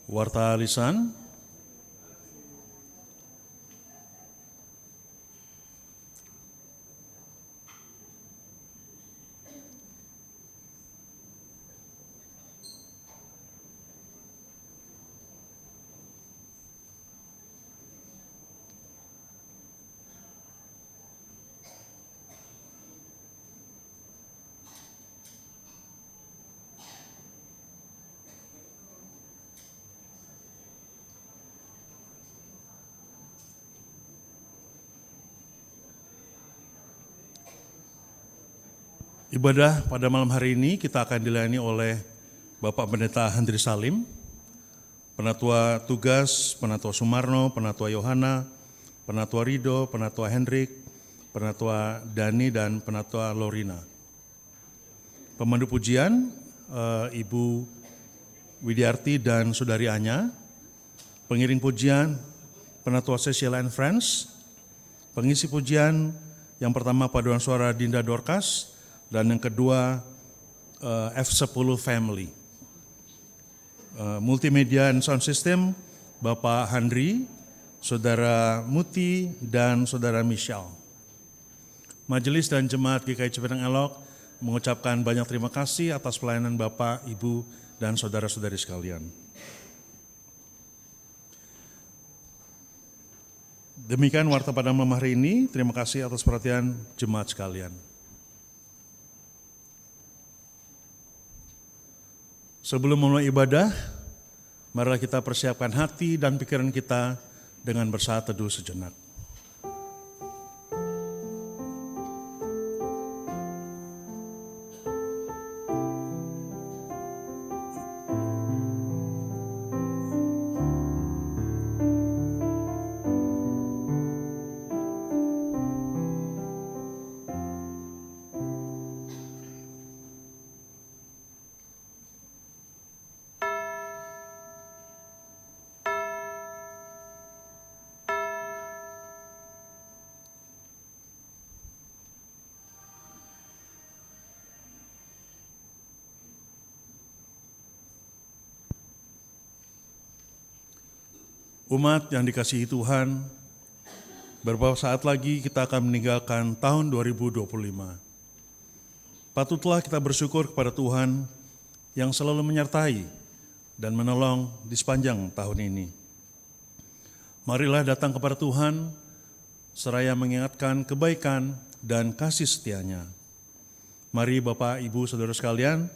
Warta lisan. Ibadah pada malam hari ini kita akan dilayani oleh Bapak Pendeta Handri Salim, Penatua Tugas, Penatua Sumarno, Penatua Yohana, Penatua Rido, Penatua Hendrik, Penatua Dani, dan Penatua Lorina. Pemandu pujian, Ibu Widiarti dan Saudari Anya. Pengiring pujian, Penatua Cecilia and Friends. Pengisi pujian yang pertama paduan suara Dinda Dorcas, dan yang kedua F10 Family. Multimedia and Sound System, Bapak Handri, Saudara Muti, dan Saudara Michelle. Majelis dan Jemaat GKI Cipinang Elok mengucapkan banyak terima kasih atas pelayanan Bapak, Ibu, dan saudara-saudari sekalian. Demikian warta pada malam hari ini. Terima kasih atas perhatian jemaat sekalian. Sebelum memulai ibadah, marilah kita persiapkan hati dan pikiran kita dengan bersaat teduh sejenak. Umat yang dikasihi Tuhan, beberapa saat lagi kita akan meninggalkan tahun 2025. Patutlah kita bersyukur kepada Tuhan yang selalu menyertai dan menolong di sepanjang tahun ini. Marilah datang kepada Tuhan, seraya mengingatkan kebaikan dan kasih setia-Nya. Mari Bapak, Ibu, Saudara sekalian,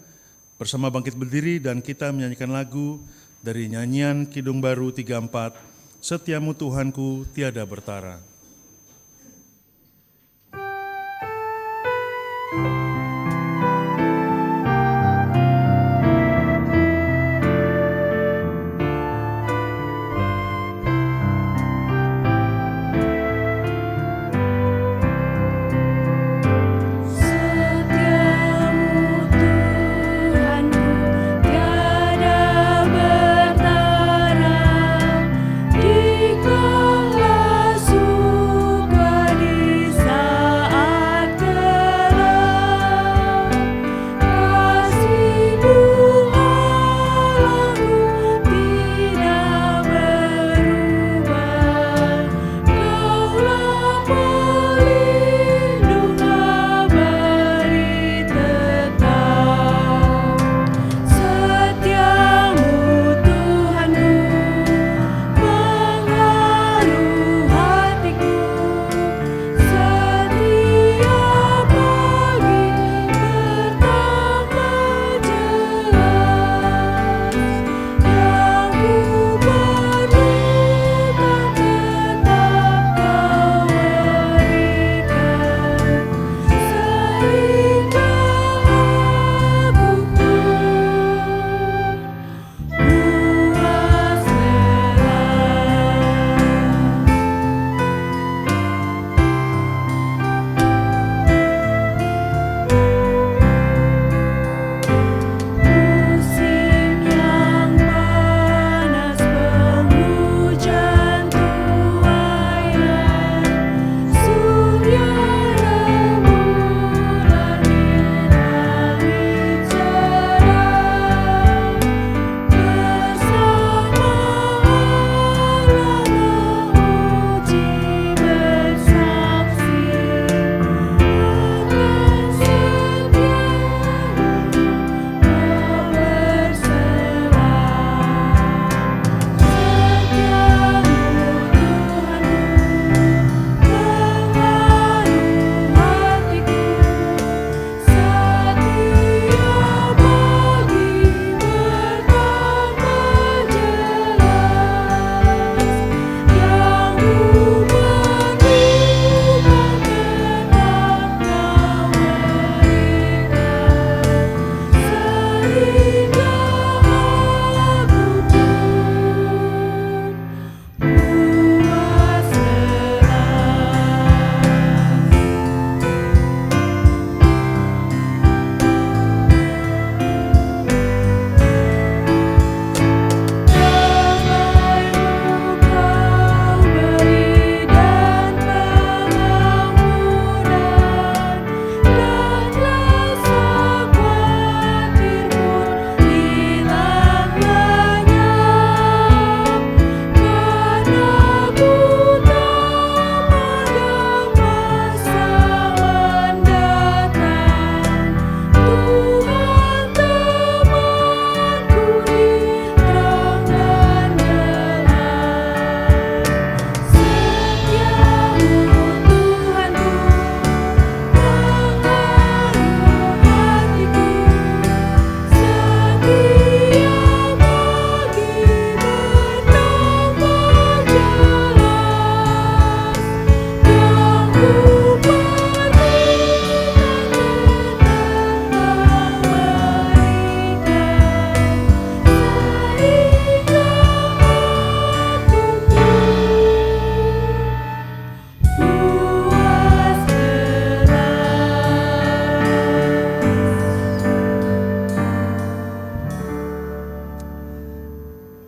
bersama bangkit berdiri dan kita menyanyikan lagu dari nyanyian Kidung Baru 34, Setiamu Tuhanku tiada bertara. Di kala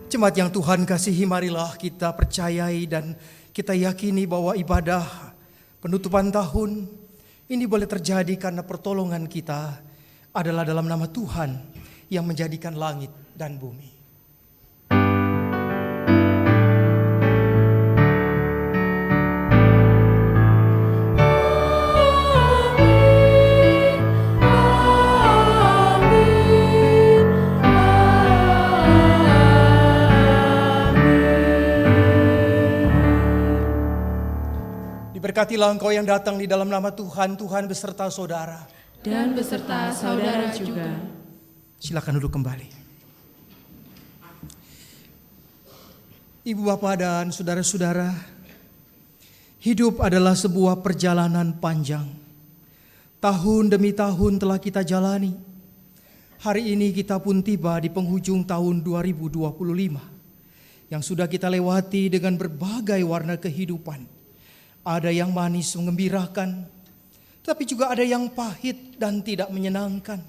Jemaat yang Tuhan kasihi, marilah kita percayai dan kita yakini bahwa ibadah penutupan tahun ini boleh terjadi karena pertolongan kita adalah dalam nama Tuhan yang menjadikan langit dan bumi. Diberkatilah engkau yang datang di dalam nama Tuhan, Tuhan beserta saudara. Dan beserta saudara juga. Silakan duduk kembali. Ibu bapak dan saudara-saudara, hidup adalah sebuah perjalanan panjang. Tahun demi tahun telah kita jalani. Hari ini kita pun tiba di penghujung tahun 2025 yang sudah kita lewati dengan berbagai warna kehidupan. Ada yang manis menggembirakan, tapi juga ada yang pahit dan tidak menyenangkan.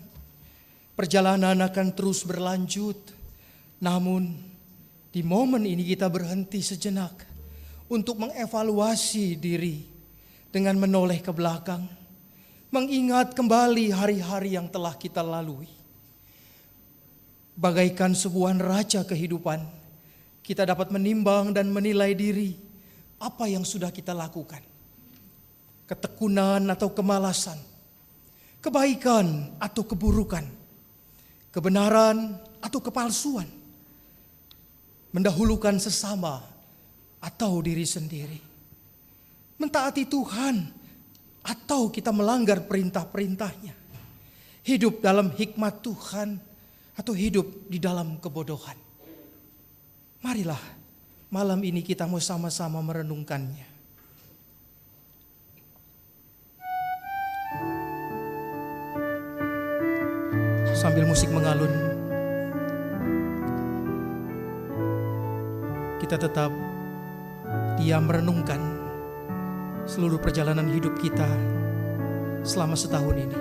Perjalanan akan terus berlanjut, namun di momen ini kita berhenti sejenak untuk mengevaluasi diri dengan menoleh ke belakang, mengingat kembali hari-hari yang telah kita lalui. Bagaikan sebuah neraca kehidupan, kita dapat menimbang dan menilai diri. Apa yang sudah kita lakukan? Ketekunan atau kemalasan, kebaikan atau keburukan, kebenaran atau kepalsuan, mendahulukan sesama atau diri sendiri, mentaati Tuhan atau kita melanggar perintah-perintahnya, hidup dalam hikmat Tuhan atau hidup di dalam kebodohan. Marilah malam ini kita mau sama-sama merenungkannya. Sambil musik mengalun, kita tetap diam merenungkan seluruh perjalanan hidup kita selama setahun ini.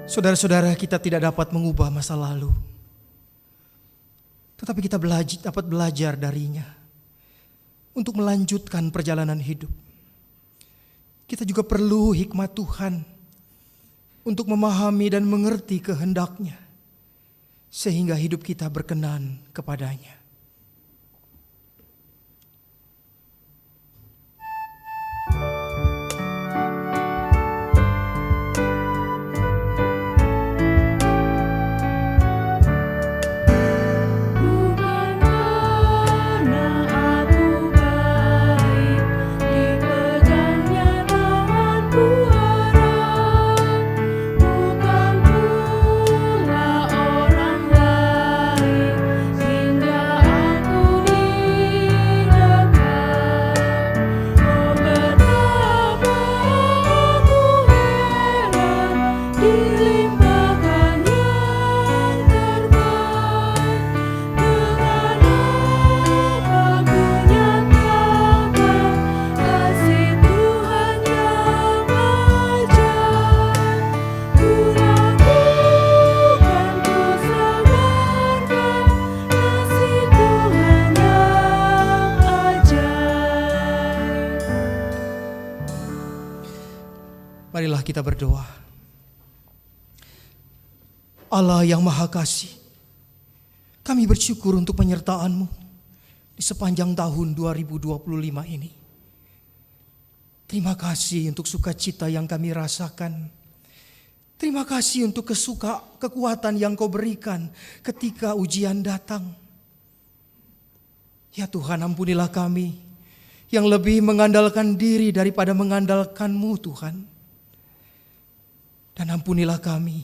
Saudara-saudara, kita tidak dapat mengubah masa lalu, tetapi kita dapat belajar darinya untuk melanjutkan perjalanan hidup. Kita juga perlu hikmat Tuhan untuk memahami dan mengerti kehendak-Nya, sehingga hidup kita berkenan kepada-Nya. Hingga kita berdoa. Allah yang Maha Kasih, kami bersyukur untuk penyertaan-Mu di sepanjang tahun 2025 ini. Terima kasih untuk sukacita yang kami rasakan. Terima kasih untuk kekuatan yang Kau berikan ketika ujian datang. Ya Tuhan, ampunilah kami yang lebih mengandalkan diri daripada mengandalkan-Mu Tuhan. Dan ampunilah kami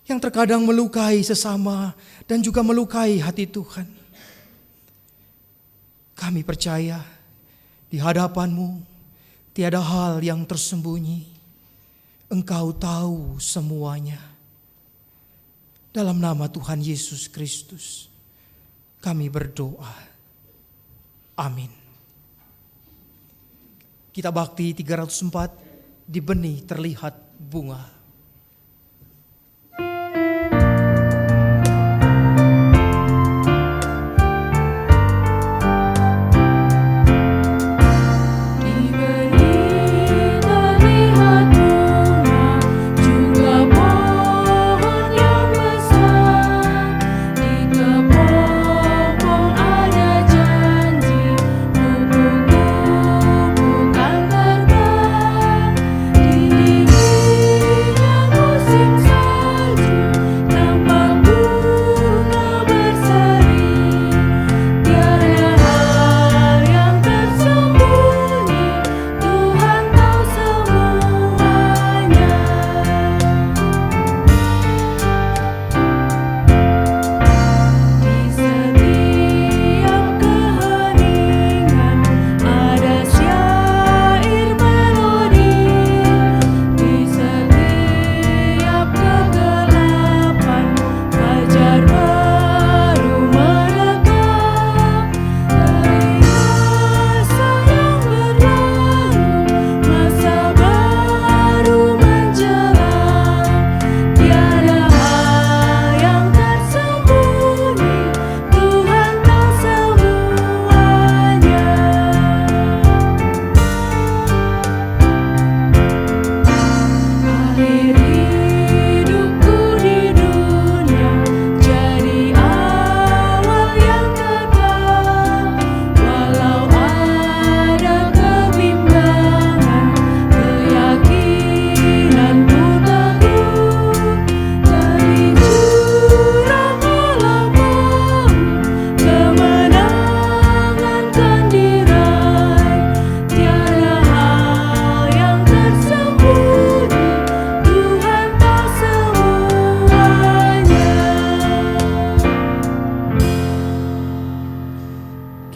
yang terkadang melukai sesama dan juga melukai hati Tuhan. Kami percaya di hadapan-Mu tiada hal yang tersembunyi. Engkau tahu semuanya. Dalam nama Tuhan Yesus Kristus kami berdoa. Amin. Kita bakti 304, di benih terlihat bunga.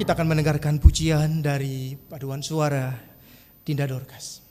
Kita akan mendengarkan pujian dari paduan suara Dinda Dorcas.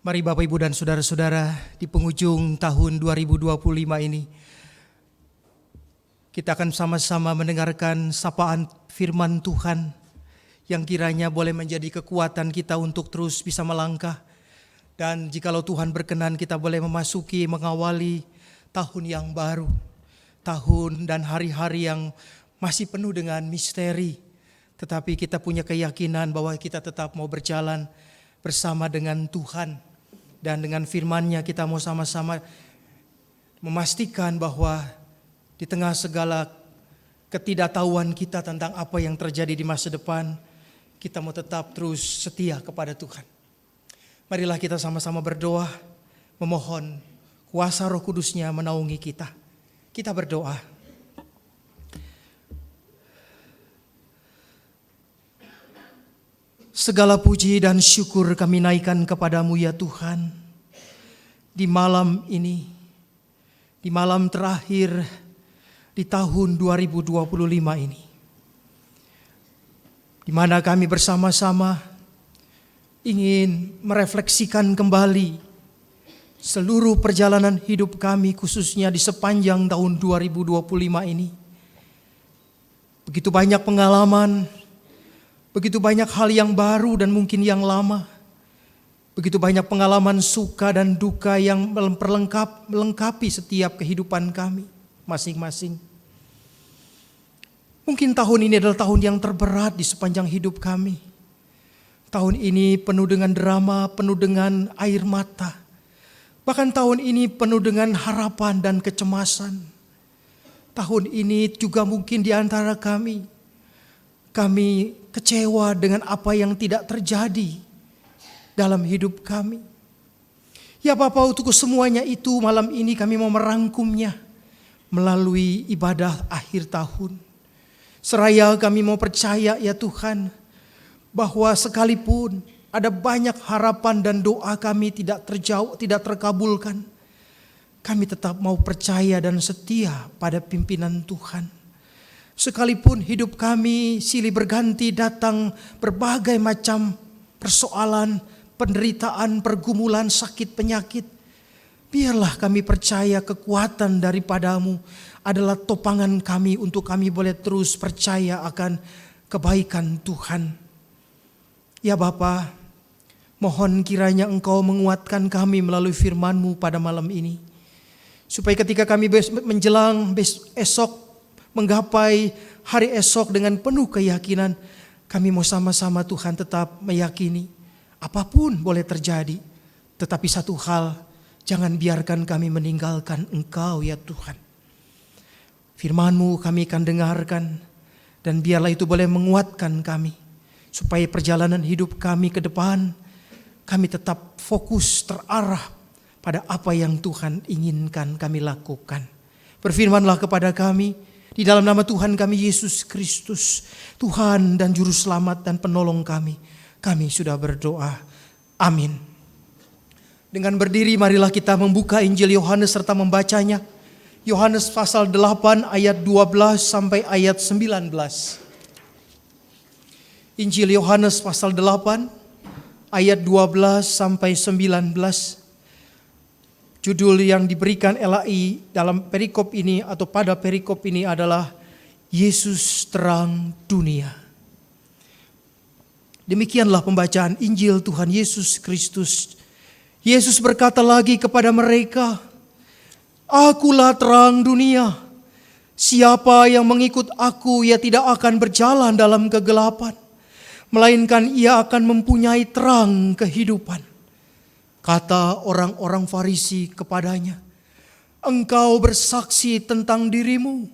Mari Bapak, Ibu, dan Saudara-saudara, di penghujung tahun 2025 ini, kita akan sama-sama mendengarkan sapaan firman Tuhan yang kiranya boleh menjadi kekuatan kita untuk terus bisa melangkah. Dan jikalau Tuhan berkenan, kita boleh memasuki, mengawali tahun yang baru. Tahun dan hari-hari yang masih penuh dengan misteri. Tetapi kita punya keyakinan bahwa kita tetap mau berjalan bersama dengan Tuhan. Dan dengan firman-Nya kita mau sama-sama memastikan bahwa di tengah segala ketidaktahuan kita tentang apa yang terjadi di masa depan, kita mau tetap terus setia kepada Tuhan. Marilah kita sama-sama berdoa, memohon kuasa Roh Kudus-Nya menaungi kita. Kita berdoa. Segala puji dan syukur kami naikkan kepadamu ya Tuhan. Di malam ini, di malam terakhir di tahun 2025 ini. Di mana kami bersama-sama ingin merefleksikan kembali seluruh perjalanan hidup kami, khususnya di sepanjang tahun 2025 ini. Begitu banyak pengalaman, begitu banyak hal yang baru dan mungkin yang lama. Begitu banyak pengalaman suka dan duka yang melengkapi setiap kehidupan kami masing-masing. Mungkin tahun ini adalah tahun yang terberat di sepanjang hidup kami. Tahun ini penuh dengan drama, penuh dengan air mata. Bahkan tahun ini penuh dengan harapan dan kecemasan. Tahun ini juga mungkin di antara kami kecewa dengan apa yang tidak terjadi dalam hidup kami. Ya Bapa, untuk semuanya itu malam ini kami mau merangkumnya melalui ibadah akhir tahun. Seraya kami mau percaya ya Tuhan, bahwa sekalipun ada banyak harapan dan doa kami tidak terkabulkan, kami tetap mau percaya dan setia pada pimpinan Tuhan. Sekalipun hidup kami silih berganti datang berbagai macam persoalan, penderitaan, pergumulan, sakit, penyakit, biarlah kami percaya kekuatan daripadamu adalah topangan kami untuk kami boleh terus percaya akan kebaikan Tuhan. Ya Bapa, mohon kiranya Engkau menguatkan kami melalui firman-Mu pada malam ini. Supaya ketika kami menjelang esok, menggapai hari esok dengan penuh keyakinan, kami mau sama-sama Tuhan tetap meyakini apapun boleh terjadi. Tetapi satu hal, jangan biarkan kami meninggalkan Engkau ya Tuhan. Firman-Mu kami akan dengarkan, dan biarlah itu boleh menguatkan kami. Supaya perjalanan hidup kami ke depan, kami tetap fokus terarah pada apa yang Tuhan inginkan kami lakukan. Berfirmanlah kepada kami, di dalam nama Tuhan kami Yesus Kristus, Tuhan dan Juru Selamat dan Penolong kami sudah berdoa. Amin. Dengan berdiri marilah kita membuka Injil Yohanes serta membacanya. Yohanes pasal 8 ayat 12 sampai ayat 19. Injil Yohanes pasal 8 ayat 12 sampai 19. Judul yang diberikan LAI dalam perikop ini atau pada perikop ini adalah Yesus Terang Dunia. Demikianlah pembacaan Injil Tuhan Yesus Kristus. Yesus berkata lagi kepada mereka, "Akulah terang dunia. Siapa yang mengikut aku, ia tidak akan berjalan dalam kegelapan, melainkan ia akan mempunyai terang kehidupan." Kata orang-orang Farisi kepadanya, "Engkau bersaksi tentang dirimu,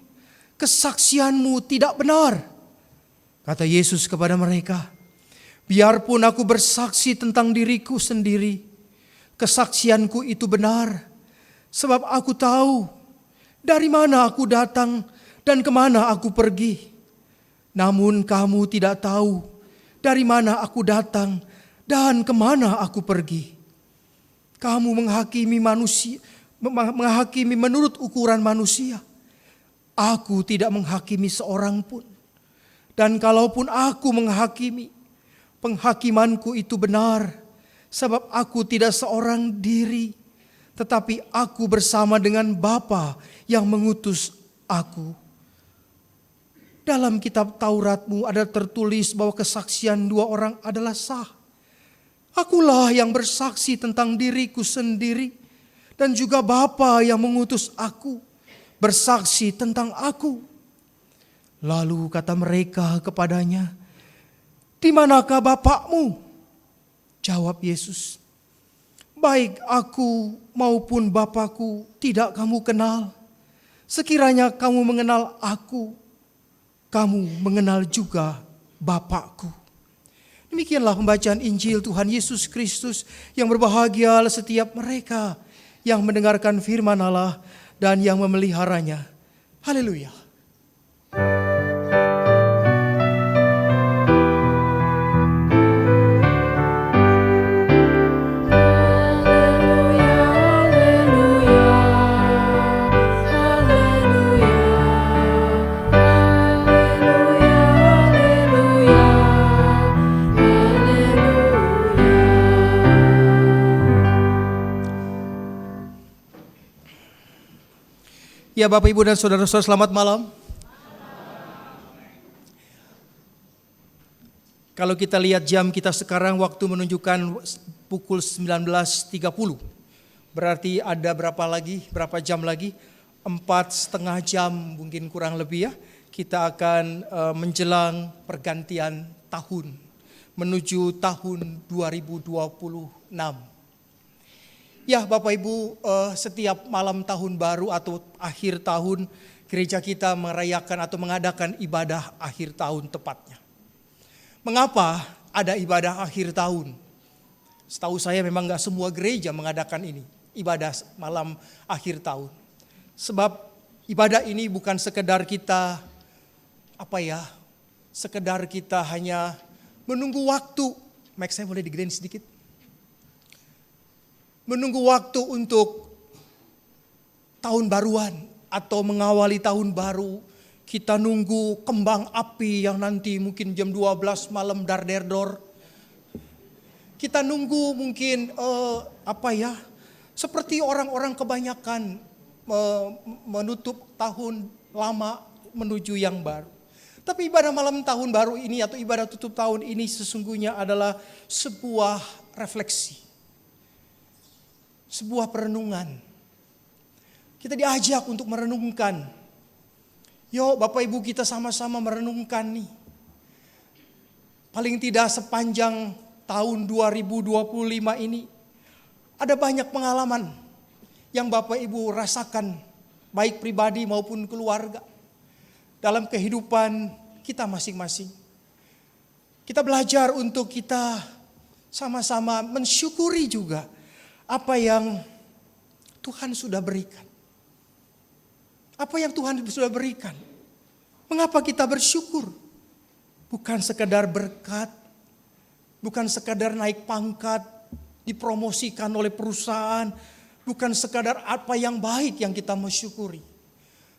kesaksianmu tidak benar." Kata Yesus kepada mereka, "Biarpun aku bersaksi tentang diriku sendiri, kesaksianku itu benar, sebab aku tahu dari mana aku datang dan kemana aku pergi. Namun kamu tidak tahu dari mana aku datang dan kemana aku pergi. Kamu menghakimi manusia, menghakimi menurut ukuran manusia. Aku tidak menghakimi seorang pun. Dan kalaupun aku menghakimi, penghakimanku itu benar, Sebab aku tidak seorang diri, tetapi aku bersama dengan Bapa yang mengutus aku. Dalam kitab Tauratmu ada tertulis bahwa kesaksian 2 orang adalah sah. Akulah yang bersaksi tentang diriku sendiri, dan juga Bapa yang mengutus aku bersaksi tentang aku. Lalu kata mereka kepadanya, "Di manakah Bapakmu?" Jawab Yesus, "Baik aku maupun Bapakku tidak kamu kenal. Sekiranya kamu mengenal aku, kamu mengenal juga Bapakku." Demikianlah pembacaan Injil Tuhan Yesus Kristus, yang berbahagialah setiap mereka yang mendengarkan firman Allah dan yang memeliharanya. Haleluya. Ya Bapak, Ibu, dan Saudara-saudara, selamat malam. Kalau kita lihat jam kita sekarang, waktu menunjukkan pukul 19.30. Berarti ada berapa jam lagi? 4,5 jam mungkin kurang lebih ya. Kita akan menjelang pergantian tahun, menuju tahun 2026. Ya Bapak Ibu, setiap malam tahun baru atau akhir tahun, gereja kita merayakan atau mengadakan ibadah akhir tahun tepatnya. Mengapa ada ibadah akhir tahun? Setahu saya memang gak semua gereja mengadakan ini, ibadah malam akhir tahun. Sebab ibadah ini bukan sekedar kita, sekedar kita hanya menunggu waktu. Mic saya boleh digedein sedikit? Menunggu waktu untuk tahun baruan atau mengawali tahun baru. Kita nunggu kembang api yang nanti mungkin jam 12 malam dar-der-dor. Kita nunggu mungkin seperti orang-orang kebanyakan menutup tahun lama menuju yang baru. Tapi ibadah malam tahun baru ini atau ibadah tutup tahun ini sesungguhnya adalah sebuah refleksi. Sebuah perenungan. Kita diajak untuk merenungkan. Yuk Bapak Ibu, kita sama-sama merenungkan nih. Paling tidak sepanjang tahun 2025 ini, ada banyak pengalaman yang Bapak Ibu rasakan, baik pribadi maupun keluarga, dalam kehidupan kita masing-masing. Kita belajar untuk kita sama-sama mensyukuri juga apa yang Tuhan sudah berikan. Apa yang Tuhan sudah berikan. Mengapa kita bersyukur? Bukan sekadar berkat, bukan sekadar naik pangkat, dipromosikan oleh perusahaan, bukan sekadar apa yang baik yang kita mensyukuri.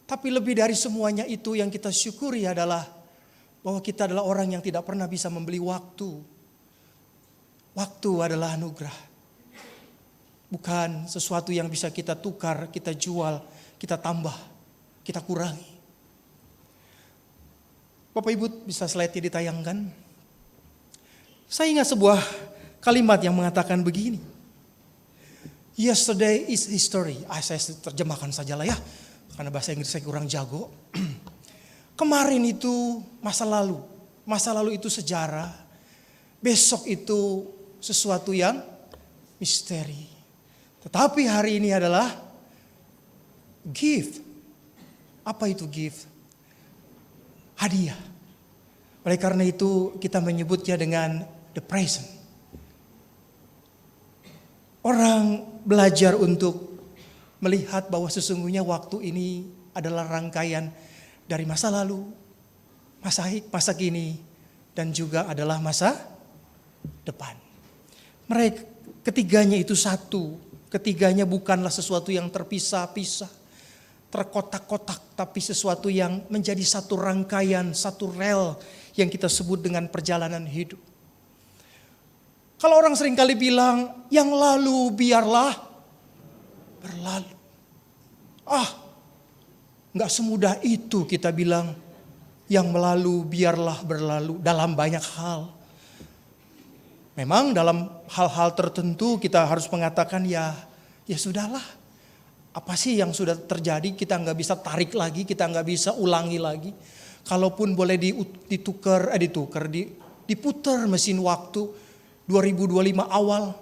Tapi lebih dari semuanya itu yang kita syukuri adalah bahwa kita adalah orang yang tidak pernah bisa membeli waktu. Waktu adalah anugerah. Bukan sesuatu yang bisa kita tukar, kita jual, kita tambah, kita kurangi. Bapak Ibu, bisa slide-nya ditayangkan? Saya ingat sebuah kalimat yang mengatakan begini. Yesterday is history. Saya terjemahkan saja lah ya, karena bahasa Inggris saya kurang jago. Kemarin itu masa lalu. Masa lalu itu sejarah. Besok itu sesuatu yang misteri. Tetapi hari ini adalah gift. Apa itu gift? Hadiah. Oleh karena itu kita menyebutnya dengan the present. Orang belajar untuk melihat bahwa sesungguhnya waktu ini adalah rangkaian dari masa lalu, masa kini, dan juga adalah masa depan. Mereka ketiganya itu satu. Ketiganya bukanlah sesuatu yang terpisah-pisah, terkotak-kotak, tapi sesuatu yang menjadi satu rangkaian, satu rel yang kita sebut dengan perjalanan hidup. Kalau orang seringkali bilang, yang lalu biarlah berlalu. Nggak semudah itu kita bilang, yang melalu biarlah berlalu dalam banyak hal. Memang dalam hal-hal tertentu kita harus mengatakan ya sudahlah. Apa sih yang sudah terjadi kita nggak bisa tarik lagi, kita nggak bisa ulangi lagi. Kalaupun boleh diputar mesin waktu 2025 awal,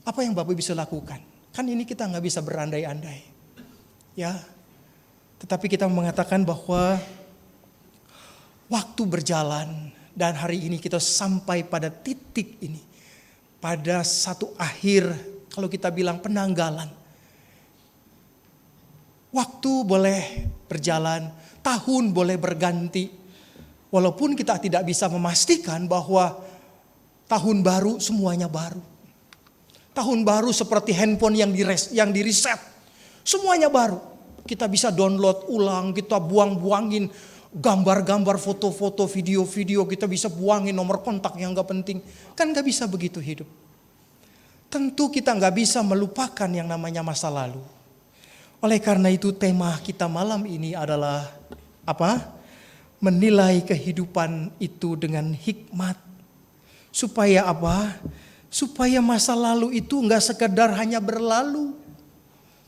apa yang Bapak bisa lakukan? Kan ini kita nggak bisa berandai-andai. Ya, tetapi kita mengatakan bahwa waktu berjalan dan hari ini kita sampai pada titik ini. Pada satu akhir, kalau kita bilang penanggalan. Waktu boleh berjalan, tahun boleh berganti. Walaupun kita tidak bisa memastikan bahwa tahun baru semuanya baru. Tahun baru seperti handphone yang di reset. Semuanya baru. Kita bisa download ulang, kita buang-buangin gambar-gambar, foto-foto, video-video. Kita bisa buangin nomor kontak yang gak penting. Kan gak bisa begitu hidup. Tentu kita gak bisa melupakan yang namanya masa lalu. Oleh karena itu tema kita malam ini adalah apa? Menilai kehidupan itu dengan hikmat. Supaya apa? Supaya masa lalu itu enggak sekedar hanya berlalu.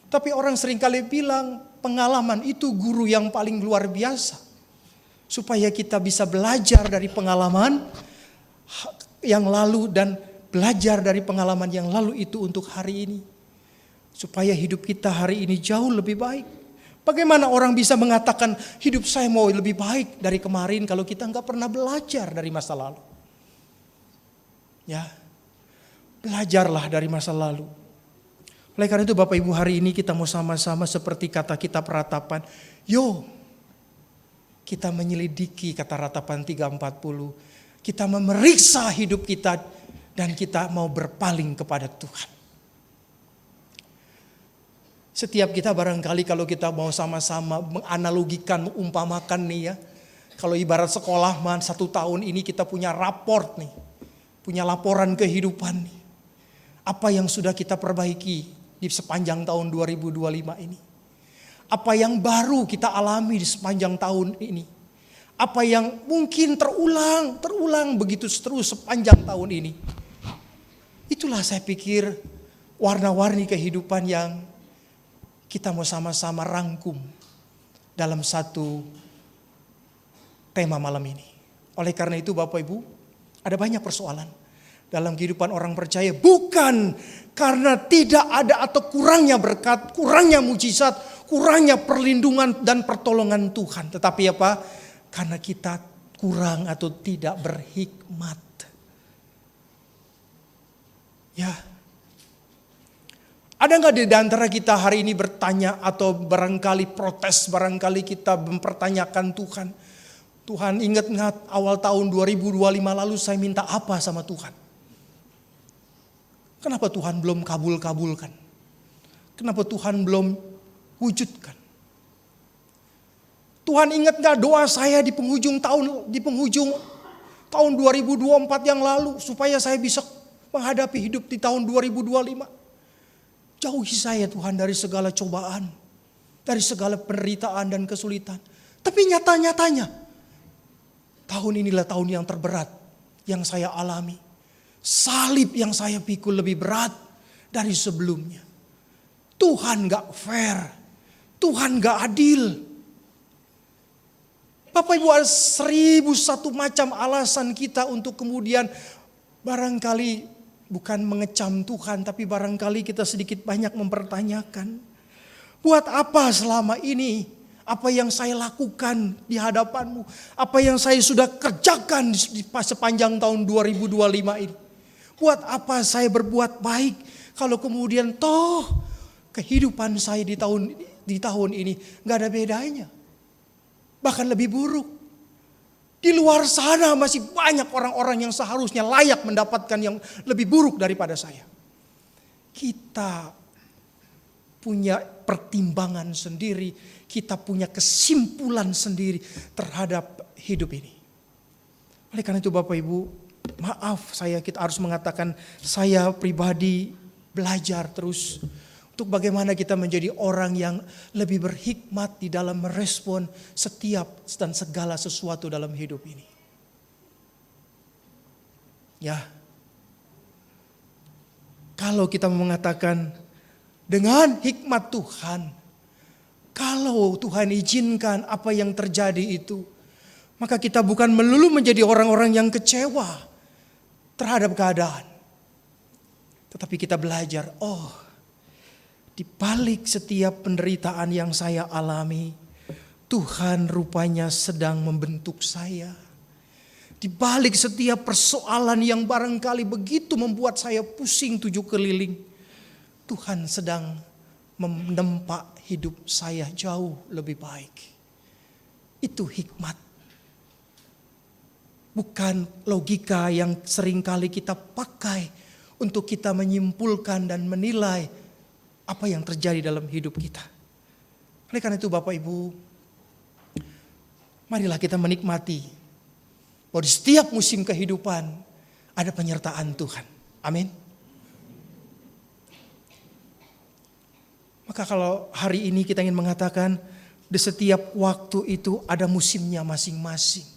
Tapi orang seringkali bilang pengalaman itu guru yang paling luar biasa. Supaya kita bisa belajar dari pengalaman yang lalu dan belajar dari pengalaman yang lalu itu untuk hari ini. Supaya hidup kita hari ini jauh lebih baik. Bagaimana orang bisa mengatakan hidup saya mau lebih baik dari kemarin kalau kita enggak pernah belajar dari masa lalu. Ya, belajarlah dari masa lalu. Oleh karena itu Bapak Ibu hari ini kita mau sama-sama seperti kata kitab Ratapan. Kita menyelidiki kata Ratapan 3:40. Kita memeriksa hidup kita dan kita mau berpaling kepada Tuhan. Setiap kita barangkali kalau kita mau sama-sama menganalogikan, mengumpamakan nih ya. Kalau ibarat sekolah 1 tahun ini kita punya raport nih. Punya laporan kehidupan nih. Apa yang sudah kita perbaiki di sepanjang tahun 2025 ini. Apa yang baru kita alami di sepanjang tahun ini. Apa yang mungkin terulang begitu terus sepanjang tahun ini. Itulah saya pikir warna-warni kehidupan yang kita mau sama-sama rangkum dalam satu tema malam ini. Oleh karena itu Bapak Ibu, ada banyak persoalan dalam kehidupan orang percaya. Bukan karena tidak ada atau kurangnya berkat, kurangnya mujizat, kurangnya perlindungan dan pertolongan Tuhan. Tetapi apa? Karena kita kurang atau tidak berhikmat. Ya. Ada gak di antara kita hari ini bertanya atau barangkali protes, barangkali kita mempertanyakan Tuhan. Tuhan ingat nggak awal tahun 2025 lalu saya minta apa sama Tuhan? Kenapa Tuhan belum kabulkan? Kenapa Tuhan belum wujudkan? Tuhan ingat nggak doa saya di penghujung tahun 2024 yang lalu supaya saya bisa menghadapi hidup di tahun 2025? Jauhi saya Tuhan dari segala cobaan, dari segala penderitaan dan kesulitan. Tapi nyata-nyatanya tahun inilah tahun yang terberat yang saya alami. Salib yang saya pikul lebih berat dari sebelumnya. Tuhan gak fair. Tuhan gak adil. Bapak Ibu, ada 1001 macam alasan kita untuk kemudian barangkali bukan mengecam Tuhan, tapi barangkali kita sedikit banyak mempertanyakan. Buat apa selama ini? Apa yang saya lakukan di hadapan-Mu? Apa yang saya sudah kerjakan di sepanjang tahun 2025 ini? Buat apa saya berbuat baik kalau kemudian kehidupan saya di tahun ini gak ada bedanya. Bahkan lebih buruk. Di luar sana masih banyak orang-orang yang seharusnya layak mendapatkan yang lebih buruk daripada saya. Kita punya pertimbangan sendiri, kita punya kesimpulan sendiri terhadap hidup ini. Oleh karena itu Bapak Ibu, kita harus mengatakan saya pribadi belajar terus untuk bagaimana kita menjadi orang yang lebih berhikmat di dalam merespon setiap dan segala sesuatu dalam hidup ini. Ya, kalau kita mengatakan dengan hikmat Tuhan, kalau Tuhan izinkan apa yang terjadi itu, maka kita bukan melulu menjadi orang-orang yang kecewa terhadap keadaan. Tetapi kita belajar, di balik setiap penderitaan yang saya alami, Tuhan rupanya sedang membentuk saya. Di balik setiap persoalan yang barangkali begitu membuat saya pusing 7 keliling, Tuhan sedang menempa hidup saya jauh lebih baik. Itu hikmat. Bukan logika yang seringkali kita pakai untuk kita menyimpulkan dan menilai apa yang terjadi dalam hidup kita. Oleh karena itu Bapak Ibu, marilah kita menikmati bahwa di setiap musim kehidupan ada penyertaan Tuhan. Amin. Maka kalau hari ini kita ingin mengatakan di setiap waktu itu ada musimnya masing-masing.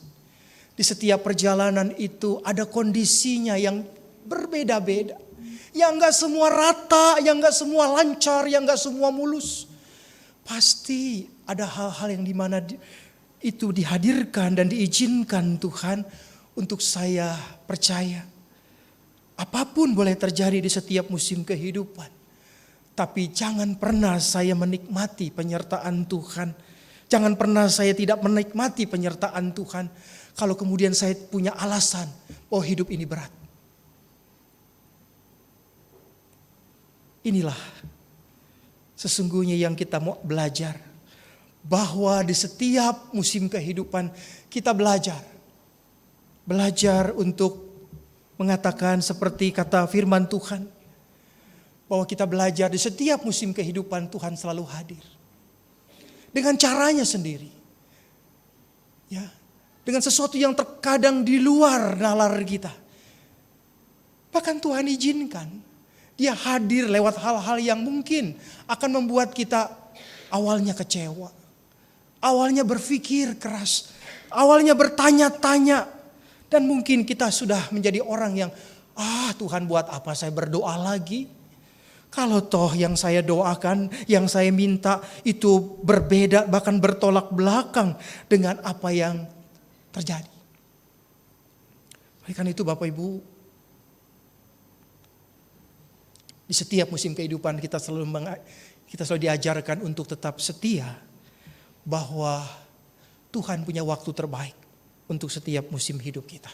Di setiap perjalanan itu ada kondisinya yang berbeda-beda. Yang gak semua rata, yang gak semua lancar, yang gak semua mulus. Pasti ada hal-hal yang dimana itu dihadirkan dan diizinkan Tuhan untuk saya percaya. Apapun boleh terjadi di setiap musim kehidupan. Tapi jangan pernah saya menikmati penyertaan Tuhan. Jangan pernah saya tidak menikmati penyertaan Tuhan. Kalau kemudian saya punya alasan, hidup ini berat. Inilah sesungguhnya yang kita mau belajar. Bahwa di setiap musim kehidupan kita belajar. Belajar untuk mengatakan seperti kata firman Tuhan. Bahwa kita belajar di setiap musim kehidupan Tuhan selalu hadir. Dengan caranya sendiri. Ya, dengan sesuatu yang terkadang di luar nalar kita. Bahkan Tuhan izinkan. Dia hadir lewat hal-hal yang mungkin akan membuat kita awalnya kecewa. Awalnya berpikir keras. Awalnya bertanya-tanya. Dan mungkin kita sudah menjadi orang yang, Tuhan buat apa saya berdoa lagi? Kalau toh yang saya doakan, yang saya minta itu berbeda, bahkan bertolak belakang dengan apa yang terjadi. Oleh karena itu Bapak Ibu, di setiap musim kehidupan kita selalu diajarkan untuk tetap setia. Bahwa Tuhan punya waktu terbaik untuk setiap musim hidup kita.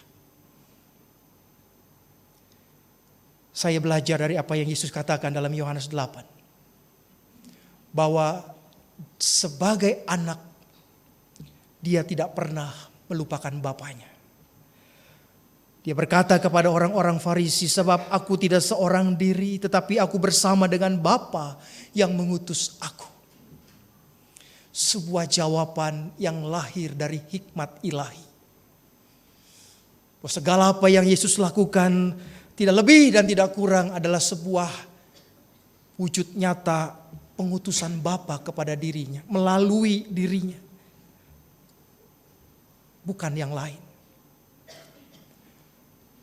Saya belajar dari apa yang Yesus katakan dalam Yohanes 8. Bahwa sebagai anak, dia tidak pernah melupakan bapaknya. Dia berkata kepada orang-orang Farisi, sebab aku tidak seorang diri, tetapi aku bersama dengan Bapa yang mengutus aku. Sebuah jawaban yang lahir dari hikmat ilahi. Bahwa segala apa yang Yesus lakukan tidak lebih dan tidak kurang adalah sebuah wujud nyata pengutusan Bapa kepada dirinya. Melalui dirinya. Bukan yang lain.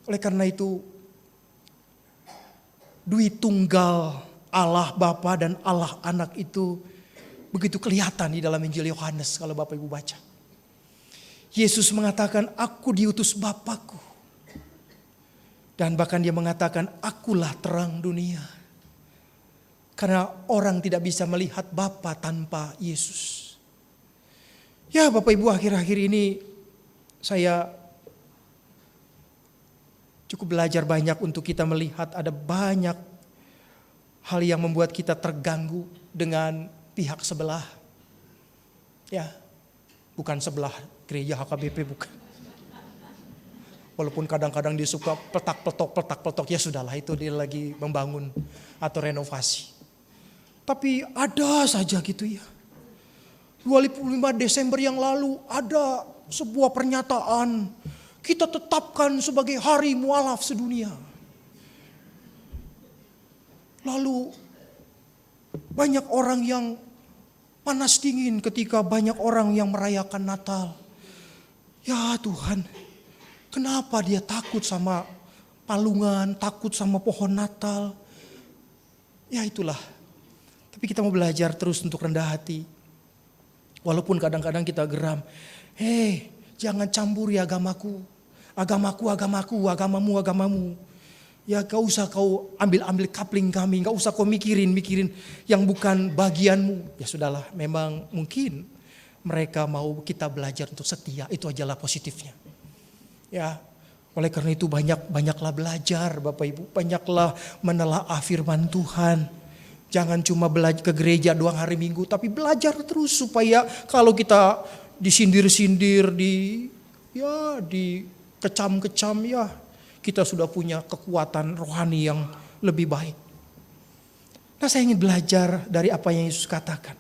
Oleh karena itu, Dwi Tunggal Allah Bapa dan Allah Anak itu begitu kelihatan di dalam Injil Yohanes kalau Bapak Ibu baca. Yesus mengatakan, aku diutus Bapakku. Dan bahkan dia mengatakan, akulah terang dunia. Karena orang tidak bisa melihat Bapa tanpa Yesus. Ya Bapak Ibu, akhir-akhir ini saya cukup belajar banyak untuk kita melihat ada banyak hal yang membuat kita terganggu dengan pihak sebelah. Ya, bukan sebelah gereja HKBP, bukan. Walaupun kadang-kadang dia suka petak-petok, ya sudahlah, itu dia lagi membangun atau renovasi. Tapi ada saja gitu ya. 25 Desember yang lalu ada sebuah pernyataan kita tetapkan sebagai hari mualaf sedunia. Lalu banyak orang yang panas dingin ketika banyak orang yang merayakan Natal. Ya Tuhan, kenapa dia takut sama palungan, takut sama pohon Natal? Ya itulah. Tapi kita mau belajar terus untuk rendah hati. Walaupun kadang-kadang kita geram. Jangan campuri agamaku. Agamamu, agamamu. Ya gak usah kau ambil kapling kami. Gak usah kau mikirin yang bukan bagianmu. Ya sudahlah, memang mungkin mereka mau kita belajar untuk setia. Itu ajalah positifnya. Ya, oleh karena itu banyaklah belajar Bapak Ibu. Banyaklah menelaah firman Tuhan. Jangan cuma belajar ke gereja doang hari Minggu. Tapi belajar terus supaya kalau kita disindir-sindir, dikecam-kecam ya. Kita sudah punya kekuatan rohani yang lebih baik. Nah, saya ingin belajar dari apa yang Yesus katakan.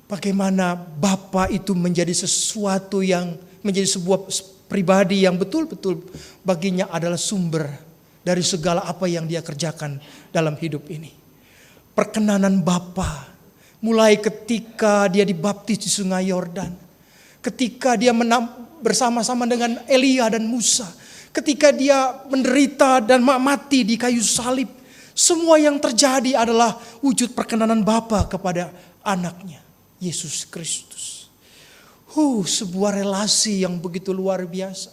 Bagaimana Bapa itu menjadi sesuatu yang menjadi sebuah pribadi yang betul-betul baginya adalah sumber dari segala apa yang dia kerjakan dalam hidup ini. Perkenanan Bapa mulai ketika dia dibaptis di Sungai Yordan, ketika dia bersama-sama dengan Elia dan Musa, ketika dia menderita dan mati di kayu salib, semua yang terjadi adalah wujud perkenanan Bapa kepada anaknya, Yesus Kristus. Sebuah relasi yang begitu luar biasa.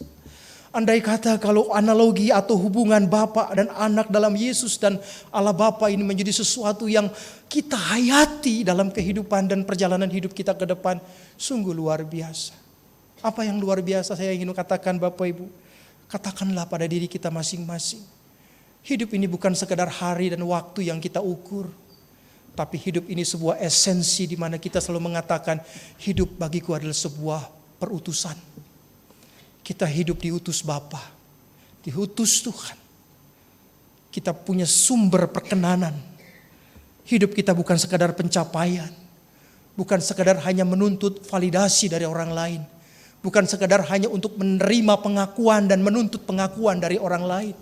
Andai kata kalau analogi atau hubungan Bapa dan anak dalam Yesus dan Allah Bapa ini menjadi sesuatu yang kita hayati dalam kehidupan dan perjalanan hidup kita ke depan, sungguh luar biasa. Apa yang luar biasa saya ingin katakan Bapak Ibu? Katakanlah pada diri kita masing-masing. Hidup ini bukan sekedar hari dan waktu yang kita ukur. Tapi hidup ini sebuah esensi di mana kita selalu mengatakan hidup bagiku adalah sebuah perutusan. Kita hidup diutus Bapa, diutus Tuhan. Kita punya sumber perkenanan. Hidup kita bukan sekadar pencapaian. Bukan sekadar hanya menuntut validasi dari orang lain. Bukan sekadar hanya untuk menerima pengakuan dan menuntut pengakuan dari orang lain.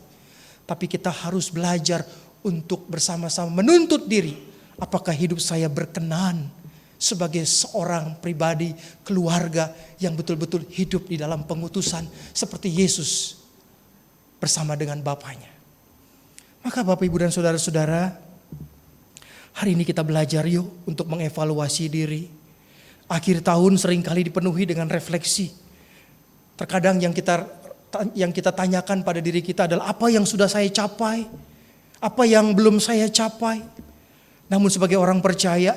Tapi kita harus belajar untuk bersama-sama menuntut diri. Apakah hidup saya berkenan sebagai seorang pribadi, keluarga yang betul-betul hidup di dalam pengutusan seperti Yesus bersama dengan Bapaknya. Maka Bapak Ibu dan Saudara-saudara, hari ini kita belajar yuk untuk mengevaluasi diri. Akhir tahun seringkali dipenuhi dengan refleksi. Terkadang yang kita tanyakan pada diri kita adalah apa yang sudah saya capai, apa yang belum saya capai. Namun sebagai orang percaya,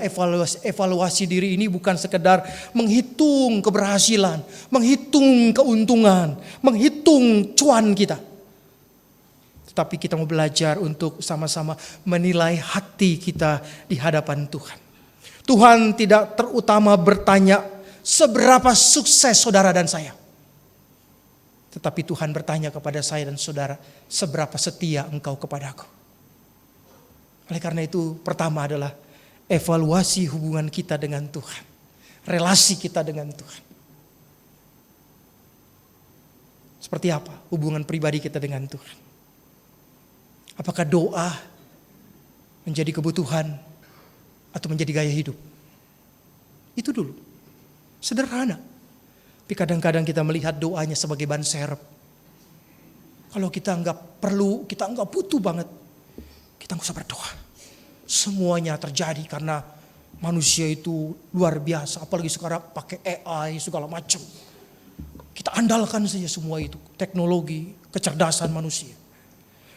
evaluasi diri ini bukan sekedar menghitung keberhasilan, menghitung keuntungan, menghitung cuan kita. Tetapi kita mau belajar untuk sama-sama menilai hati kita di hadapan Tuhan. Tuhan tidak terutama bertanya seberapa sukses saudara dan saya. Tetapi Tuhan bertanya kepada saya dan saudara, seberapa setia engkau kepadaku. Oleh karena itu pertama adalah evaluasi hubungan kita dengan Tuhan. Relasi kita dengan Tuhan. Seperti apa hubungan pribadi kita dengan Tuhan? Apakah doa menjadi kebutuhan atau menjadi gaya hidup? Itu dulu. Sederhana. Tapi kadang-kadang kita melihat doanya sebagai ban serep. Kalau kita nggak perlu, kita nggak butuh banget, kita nggak usah berdoa. Semuanya terjadi karena manusia itu luar biasa. Apalagi sekarang pakai AI segala macam. Kita andalkan saja semua itu. Teknologi, kecerdasan manusia.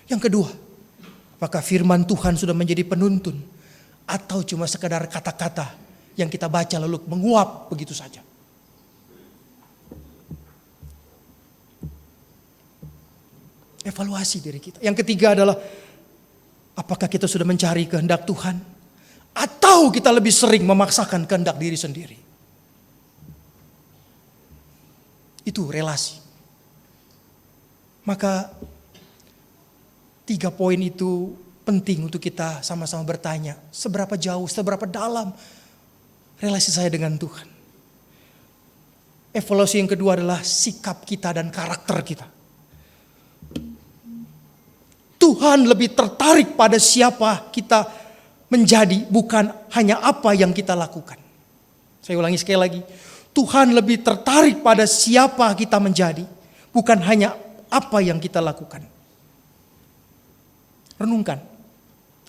Yang kedua, apakah firman Tuhan sudah menjadi penuntun? Atau cuma sekadar kata-kata yang kita baca lalu menguap begitu saja. Evaluasi diri kita. Yang ketiga adalah apakah kita sudah mencari kehendak Tuhan atau kita lebih sering memaksakan kehendak diri sendiri. Itu relasi. Maka 3 poin itu penting untuk kita sama-sama bertanya. Seberapa jauh, seberapa dalam relasi saya dengan Tuhan. Evaluasi yang kedua adalah sikap kita dan karakter kita. Tuhan lebih tertarik pada siapa kita menjadi, bukan hanya apa yang kita lakukan. Saya ulangi sekali lagi. Tuhan lebih tertarik pada siapa kita menjadi, bukan hanya apa yang kita lakukan. Renungkan,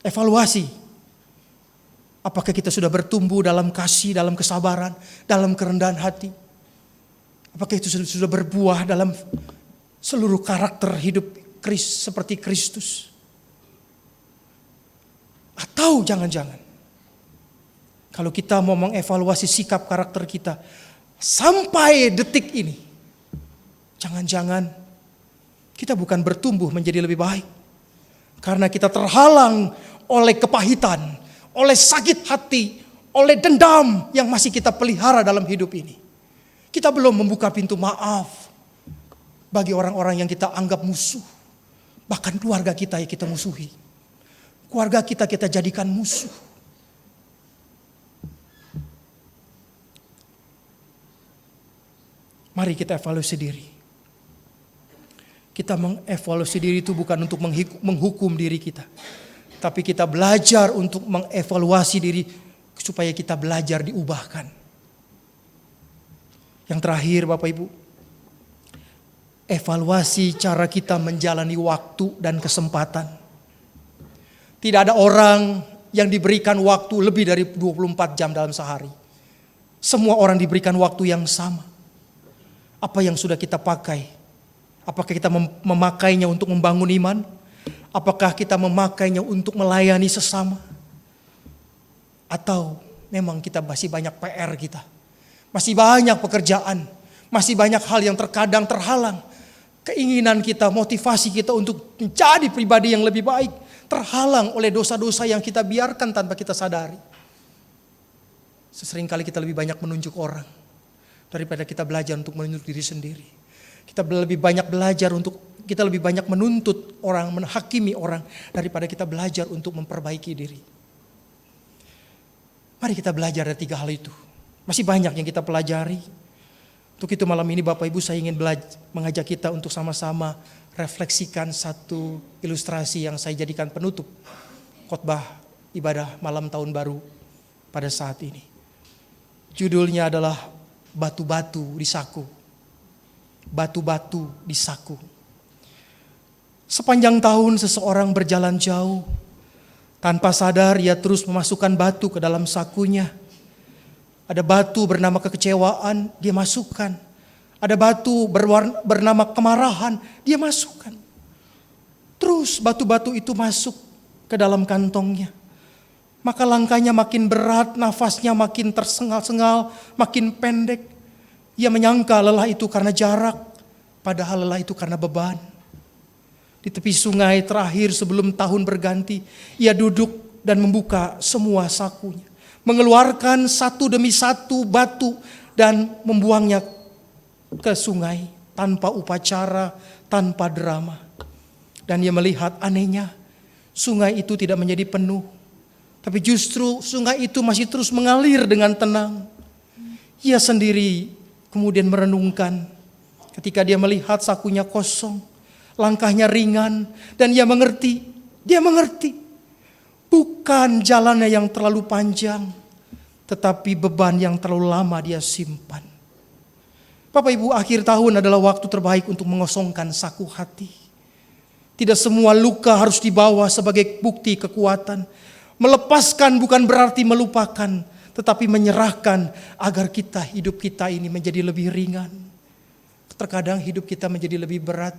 evaluasi. Apakah kita sudah bertumbuh dalam kasih, dalam kesabaran, dalam kerendahan hati? Apakah itu sudah berbuah dalam seluruh karakter hidup seperti Kristus? Atau jangan-jangan, kalau kita mau mengevaluasi sikap karakter kita sampai detik ini, jangan-jangan kita bukan bertumbuh menjadi lebih baik. Karena kita terhalang oleh kepahitan, oleh sakit hati, oleh dendam yang masih kita pelihara dalam hidup ini. Kita belum membuka pintu maaf bagi orang-orang yang kita anggap musuh. Bahkan keluarga kita yang kita musuhi. Keluarga kita jadikan musuh. Mari kita evaluasi diri. Kita mengevaluasi diri itu bukan untuk menghukum diri kita. Tapi kita belajar untuk mengevaluasi diri supaya kita belajar diubahkan. Yang terakhir Bapak Ibu, evaluasi cara kita menjalani waktu dan kesempatan. Tidak ada orang yang diberikan waktu lebih dari 24 jam dalam sehari. Semua orang diberikan waktu yang sama. Apa yang sudah kita pakai? Apakah kita memakainya untuk membangun iman? Apakah kita memakainya untuk melayani sesama? Atau memang kita masih banyak PR kita? Masih banyak pekerjaan? Masih banyak hal yang terkadang terhalang? Keinginan kita, motivasi kita untuk menjadi pribadi yang lebih baik terhalang oleh dosa-dosa yang kita biarkan tanpa kita sadari. Seringkali kita lebih banyak menunjuk orang daripada kita belajar untuk menunjuk diri sendiri. Kita lebih banyak belajar kita lebih banyak menuntut orang, menghakimi orang daripada kita belajar untuk memperbaiki diri. Mari kita belajar dari 3 hal itu. Masih banyak yang kita pelajari. Untuk itu malam ini Bapak Ibu saya ingin mengajak kita untuk sama-sama refleksikan satu ilustrasi yang saya jadikan penutup khotbah ibadah malam tahun baru pada saat ini. Judulnya adalah batu-batu di saku. Batu-batu di saku. Sepanjang tahun seseorang berjalan jauh. Tanpa sadar ia terus memasukkan batu ke dalam sakunya. Ada batu bernama kekecewaan, dia masukkan. Ada batu bernama kemarahan, dia masukkan. Terus batu-batu itu masuk ke dalam kantongnya. Maka langkahnya makin berat, nafasnya makin tersengal-sengal, makin pendek. Ia menyangka lelah itu karena jarak, padahal lelah itu karena beban. Di tepi sungai terakhir sebelum tahun berganti, ia duduk dan membuka semua sakunya. Mengeluarkan satu demi satu batu dan membuangnya ke sungai tanpa upacara, tanpa drama. Dan ia melihat anehnya, sungai itu tidak menjadi penuh. Tapi justru sungai itu masih terus mengalir dengan tenang. Ia sendiri kemudian merenungkan ketika dia melihat sakunya kosong, langkahnya ringan, dan dia mengerti. Bukan jalannya yang terlalu panjang, tetapi beban yang terlalu lama dia simpan. Bapak Ibu, akhir tahun adalah waktu terbaik untuk mengosongkan saku hati. Tidak semua luka harus dibawa sebagai bukti kekuatan. Melepaskan bukan berarti melupakan, tetapi menyerahkan agar hidup kita ini menjadi lebih ringan. Terkadang hidup kita menjadi lebih berat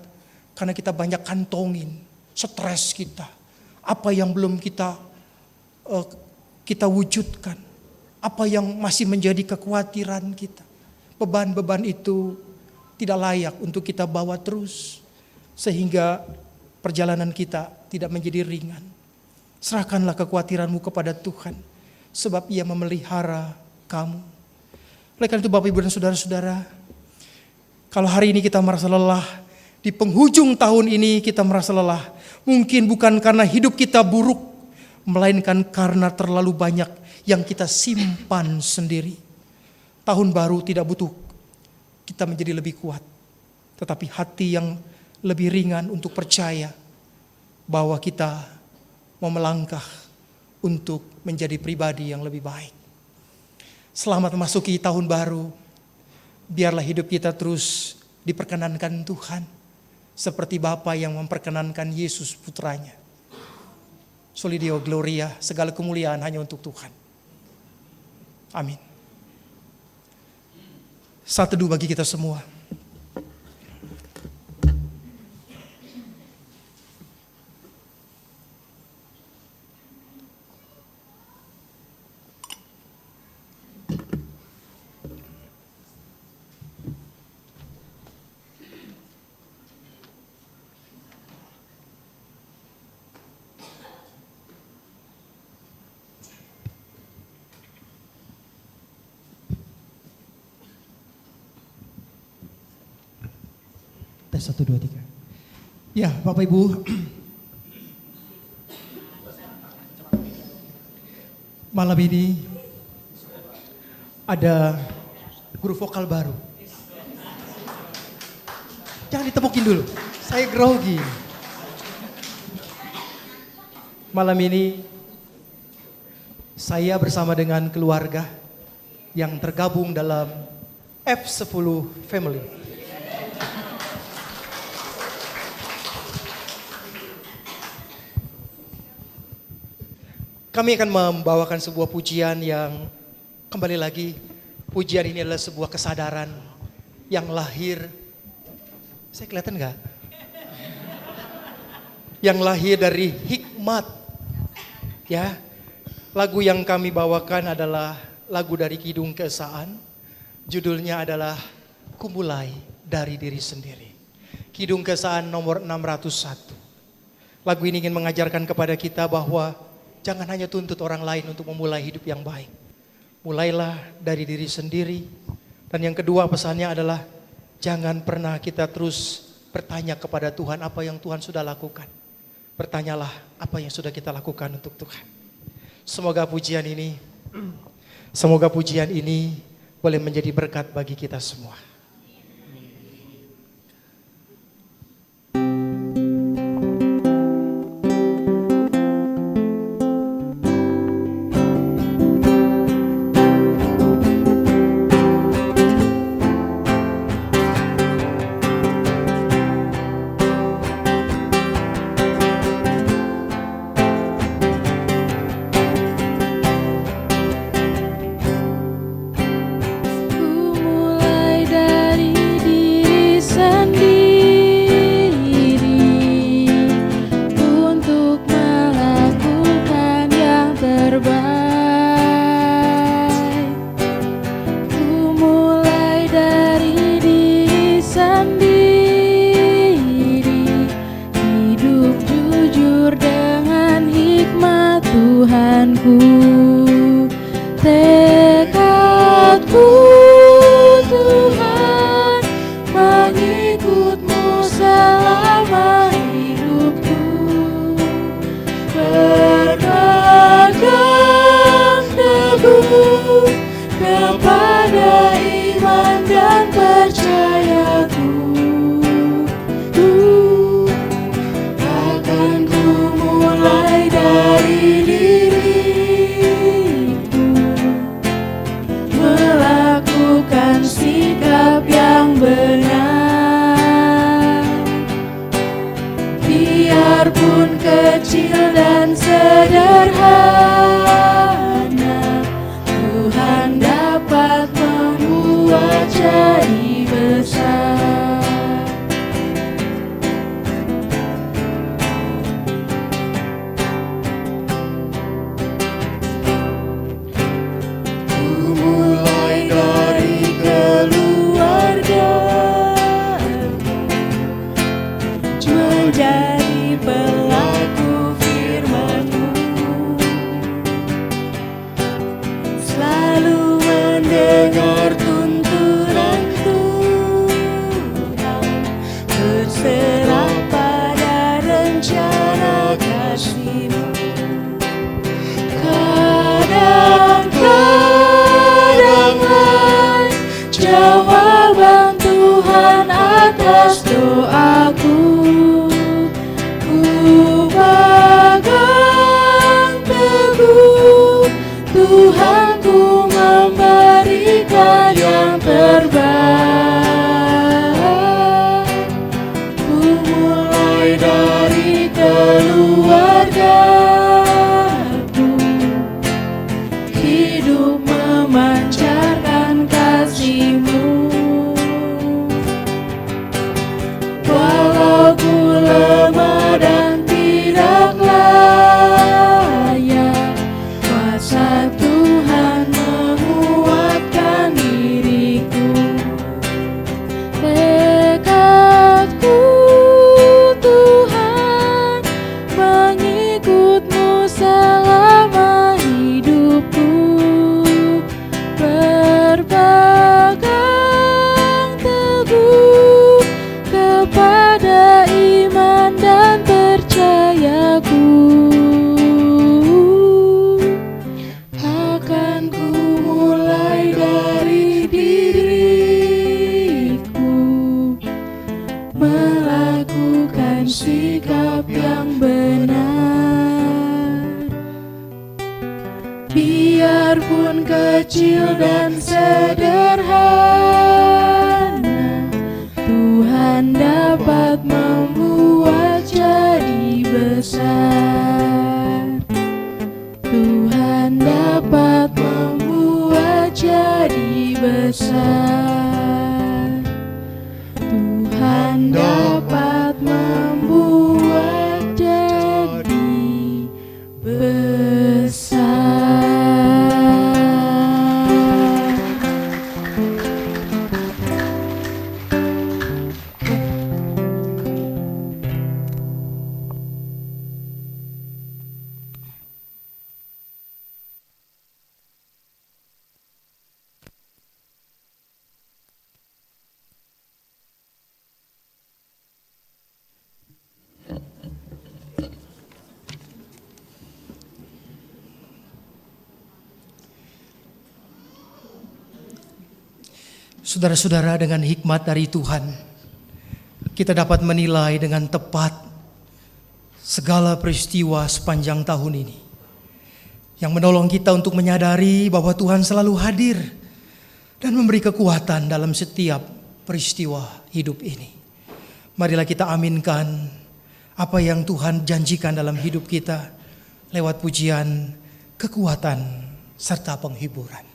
karena kita banyak kantongin stres kita. Apa yang belum kita wujudkan. Apa yang masih menjadi kekhawatiran kita. Beban-beban itu tidak layak untuk kita bawa terus. Sehingga perjalanan kita tidak menjadi ringan. Serahkanlah kekhawatiranmu kepada Tuhan. Sebab Ia memelihara kamu. Oleh karena itu Bapak Ibu dan Saudara-saudara, kalau hari ini kita merasa lelah, di penghujung tahun ini kita merasa lelah, mungkin bukan karena hidup kita buruk, melainkan karena terlalu banyak yang kita simpan sendiri. Tahun baru tidak butuh kita menjadi lebih kuat. Tetapi hati yang lebih ringan untuk percaya bahwa kita mau melangkah untuk menjadi pribadi yang lebih baik. Selamat memasuki tahun baru. Biarlah hidup kita terus diperkenankan Tuhan. Seperti Bapa yang memperkenankan Yesus putranya. Soli Deo Gloria, segala kemuliaan hanya untuk Tuhan. Amin. Saat teduh bagi kita semua. Tes 1, 2, 3. Ya, Bapak Ibu. Malam ini ada guru vokal baru. Jangan ditepukin dulu, saya grogi. Malam ini saya bersama dengan keluarga yang tergabung dalam F10 Family. Kami akan membawakan sebuah pujian yang kembali lagi, pujian ini adalah sebuah kesadaran yang lahir, saya kelihatan gak? Yang lahir dari hikmat. Ya, lagu yang kami bawakan adalah lagu dari Kidung Keesaan. Judulnya adalah Ku Mulai Dari Diri Sendiri. Kidung Keesaan nomor 601. Lagu ini ingin mengajarkan kepada kita bahwa jangan hanya tuntut orang lain untuk memulai hidup yang baik. Mulailah dari diri sendiri. Dan yang kedua pesannya adalah jangan pernah kita terus bertanya kepada Tuhan apa yang Tuhan sudah lakukan. Bertanyalah apa yang sudah kita lakukan untuk Tuhan. Semoga pujian ini boleh menjadi berkat bagi kita semua. Jawaban dari keluargaku, hidup memancarkan kasih-Mu. Walau ku lemah dan tidak layak, kuasa Tuhan menguatkan diriku. Tekadku Tuhan mengikut-Mu selama hidupku, berpegang teguh kepada iman dan percayaku. Akan ku mulai dari diriku, melakukan sikap yang benar. Biarpun kecil dan sederhana, Tuhan dapat membuat jadi besar. Tuhan dapat membuat jadi besar. Tuhan dapat membuat jadi besar. Saudara-saudara, dengan hikmat dari Tuhan, kita dapat menilai dengan tepat segala peristiwa sepanjang tahun ini, yang menolong kita untuk menyadari bahwa Tuhan selalu hadir dan memberi kekuatan dalam setiap peristiwa hidup ini. Marilah kita aminkan apa yang Tuhan janjikan dalam hidup kita lewat pujian, kekuatan, serta penghiburan.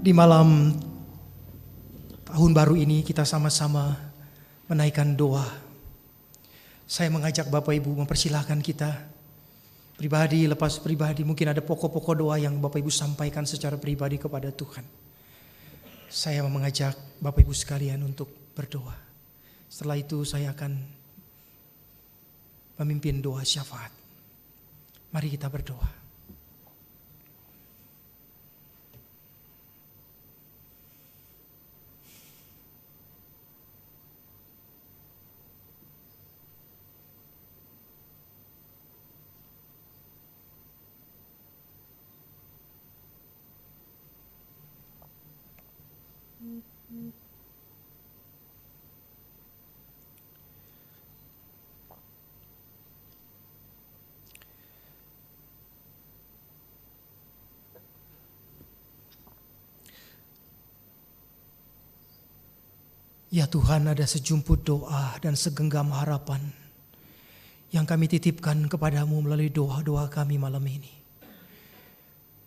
Di malam tahun baru ini kita sama-sama menaikkan doa. Saya mengajak Bapak Ibu mempersilahkan kita pribadi lepas pribadi, mungkin ada pokok-pokok doa yang Bapak Ibu sampaikan secara pribadi kepada Tuhan. Saya mengajak Bapak Ibu sekalian untuk berdoa. Setelah itu saya akan memimpin doa syafaat. Mari kita berdoa. Ya Tuhan, ada sejumput doa dan segenggam harapan yang kami titipkan kepadamu melalui doa-doa kami malam ini.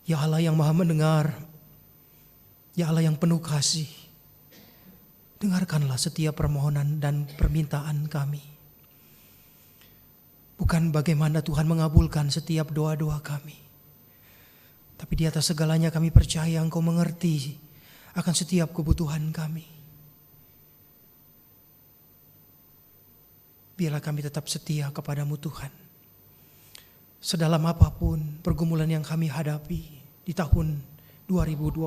Ya Allah yang Maha mendengar, ya Allah yang penuh kasih, dengarkanlah setiap permohonan dan permintaan kami. Bukan bagaimana Tuhan mengabulkan setiap doa-doa kami, tapi di atas segalanya kami percaya Engkau mengerti akan setiap kebutuhan kami. Biarlah kami tetap setia kepadamu Tuhan. Sedalam apapun pergumulan yang kami hadapi di tahun 2026,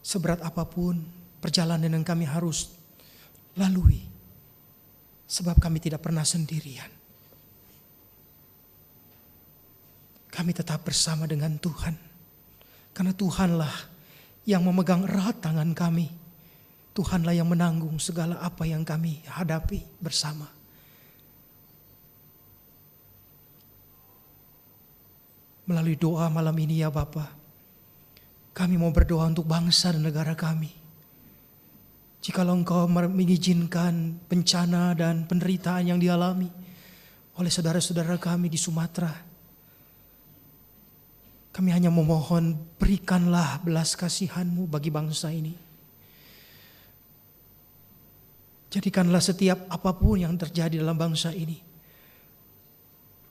seberat apapun perjalanan yang kami harus lalui, sebab kami tidak pernah sendirian. Kami tetap bersama dengan Tuhan, karena Tuhanlah yang memegang erat tangan kami. Tuhanlah yang menanggung segala apa yang kami hadapi bersama. Melalui doa malam ini ya Bapa, kami mau berdoa untuk bangsa dan negara kami. Jikalau Engkau mengizinkan bencana dan penderitaan yang dialami oleh saudara-saudara kami di Sumatera, kami hanya memohon berikanlah belas kasihan-Mu bagi bangsa ini. Jadikanlah setiap apapun yang terjadi dalam bangsa ini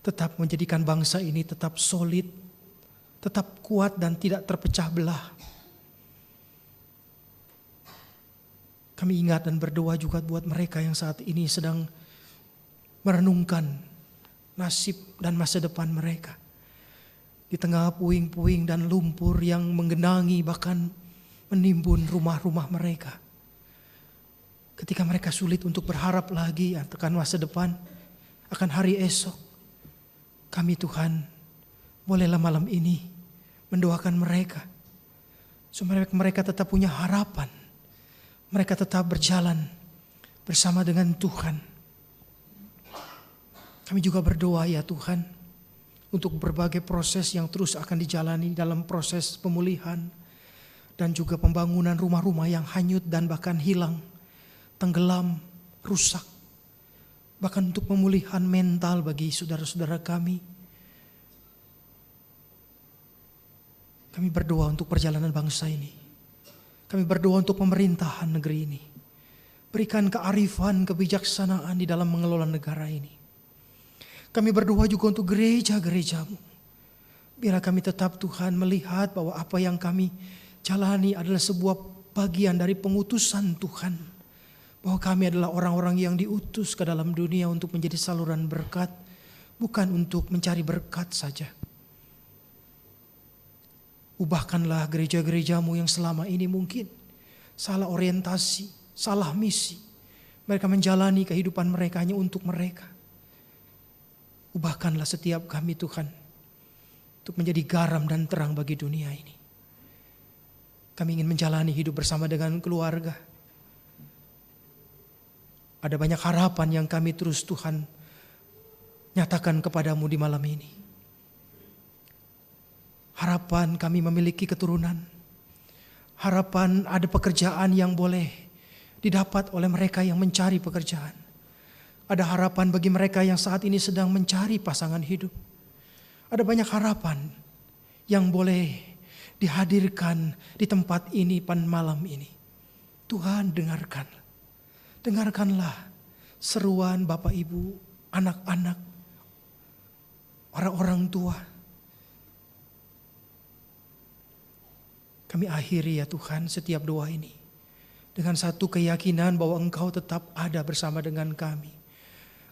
tetap menjadikan bangsa ini tetap solid, tetap kuat dan tidak terpecah belah. Kami ingat dan berdoa juga buat mereka yang saat ini sedang merenungkan nasib dan masa depan mereka. Di tengah puing-puing dan lumpur yang menggenangi bahkan menimbun rumah-rumah mereka. Ketika mereka sulit untuk berharap lagi akan masa depan, akan hari esok, kami Tuhan, bolehlah malam ini mendoakan mereka, supaya mereka tetap punya harapan, mereka tetap berjalan bersama dengan Tuhan. Kami juga berdoa ya Tuhan, untuk berbagai proses yang terus akan dijalani dalam proses pemulihan, dan juga pembangunan rumah-rumah yang hanyut dan bahkan hilang, tenggelam, rusak. Bahkan untuk pemulihan mental bagi saudara-saudara kami. Kami berdoa untuk perjalanan bangsa ini. Kami berdoa untuk pemerintahan negeri ini. Berikan kearifan, kebijaksanaan di dalam mengelola negara ini. Kami berdoa juga untuk gereja-gereja-Mu. Biarlah kami tetap Tuhan melihat bahwa apa yang kami jalani adalah sebuah bagian dari pengutusan Tuhan. Bahwa kami adalah orang-orang yang diutus ke dalam dunia untuk menjadi saluran berkat, bukan untuk mencari berkat saja. Ubahkanlah gereja-gereja-Mu yang selama ini mungkin salah orientasi, salah misi. Mereka menjalani kehidupan mereka hanya untuk mereka. Ubahkanlah setiap kami Tuhan, untuk menjadi garam dan terang bagi dunia ini. Kami ingin menjalani hidup bersama dengan keluarga. Ada banyak harapan yang kami terus Tuhan nyatakan kepadamu di malam ini. Harapan kami memiliki keturunan. Harapan ada pekerjaan yang boleh didapat oleh mereka yang mencari pekerjaan. Ada harapan bagi mereka yang saat ini sedang mencari pasangan hidup. Ada banyak harapan yang boleh dihadirkan di tempat ini pada malam ini. Tuhan dengarkanlah seruan Bapak Ibu, anak-anak, orang-orang tua. Kami akhiri ya Tuhan setiap doa ini dengan satu keyakinan bahwa Engkau tetap ada bersama dengan kami.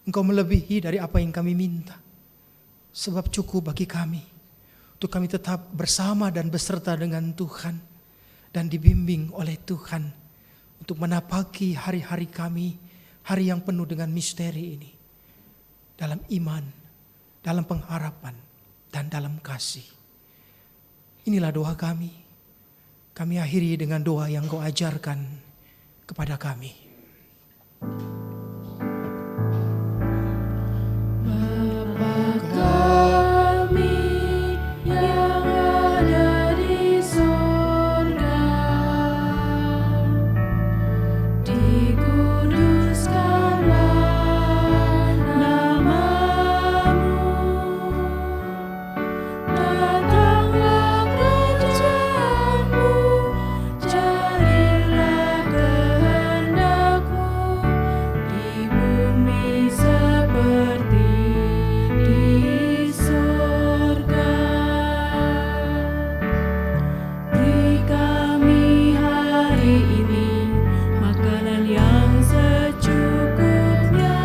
Engkau melebihi dari apa yang kami minta. Sebab cukup bagi kami untuk kami tetap bersama dan beserta dengan Tuhan dan dibimbing oleh Tuhan untuk menapaki hari-hari kami, hari yang penuh dengan misteri ini, dalam iman, dalam pengharapan, dan dalam kasih. Inilah doa kami. Kami akhiri dengan doa yang Kau ajarkan kepada kami. Bapa kami yang ada di sorga, dikuduskanlah namamu, datanglah kerajaanmu, jadilah kehendakmu di bumi seperti di sorga. Beri kami hari ini makanan yang secukupnya.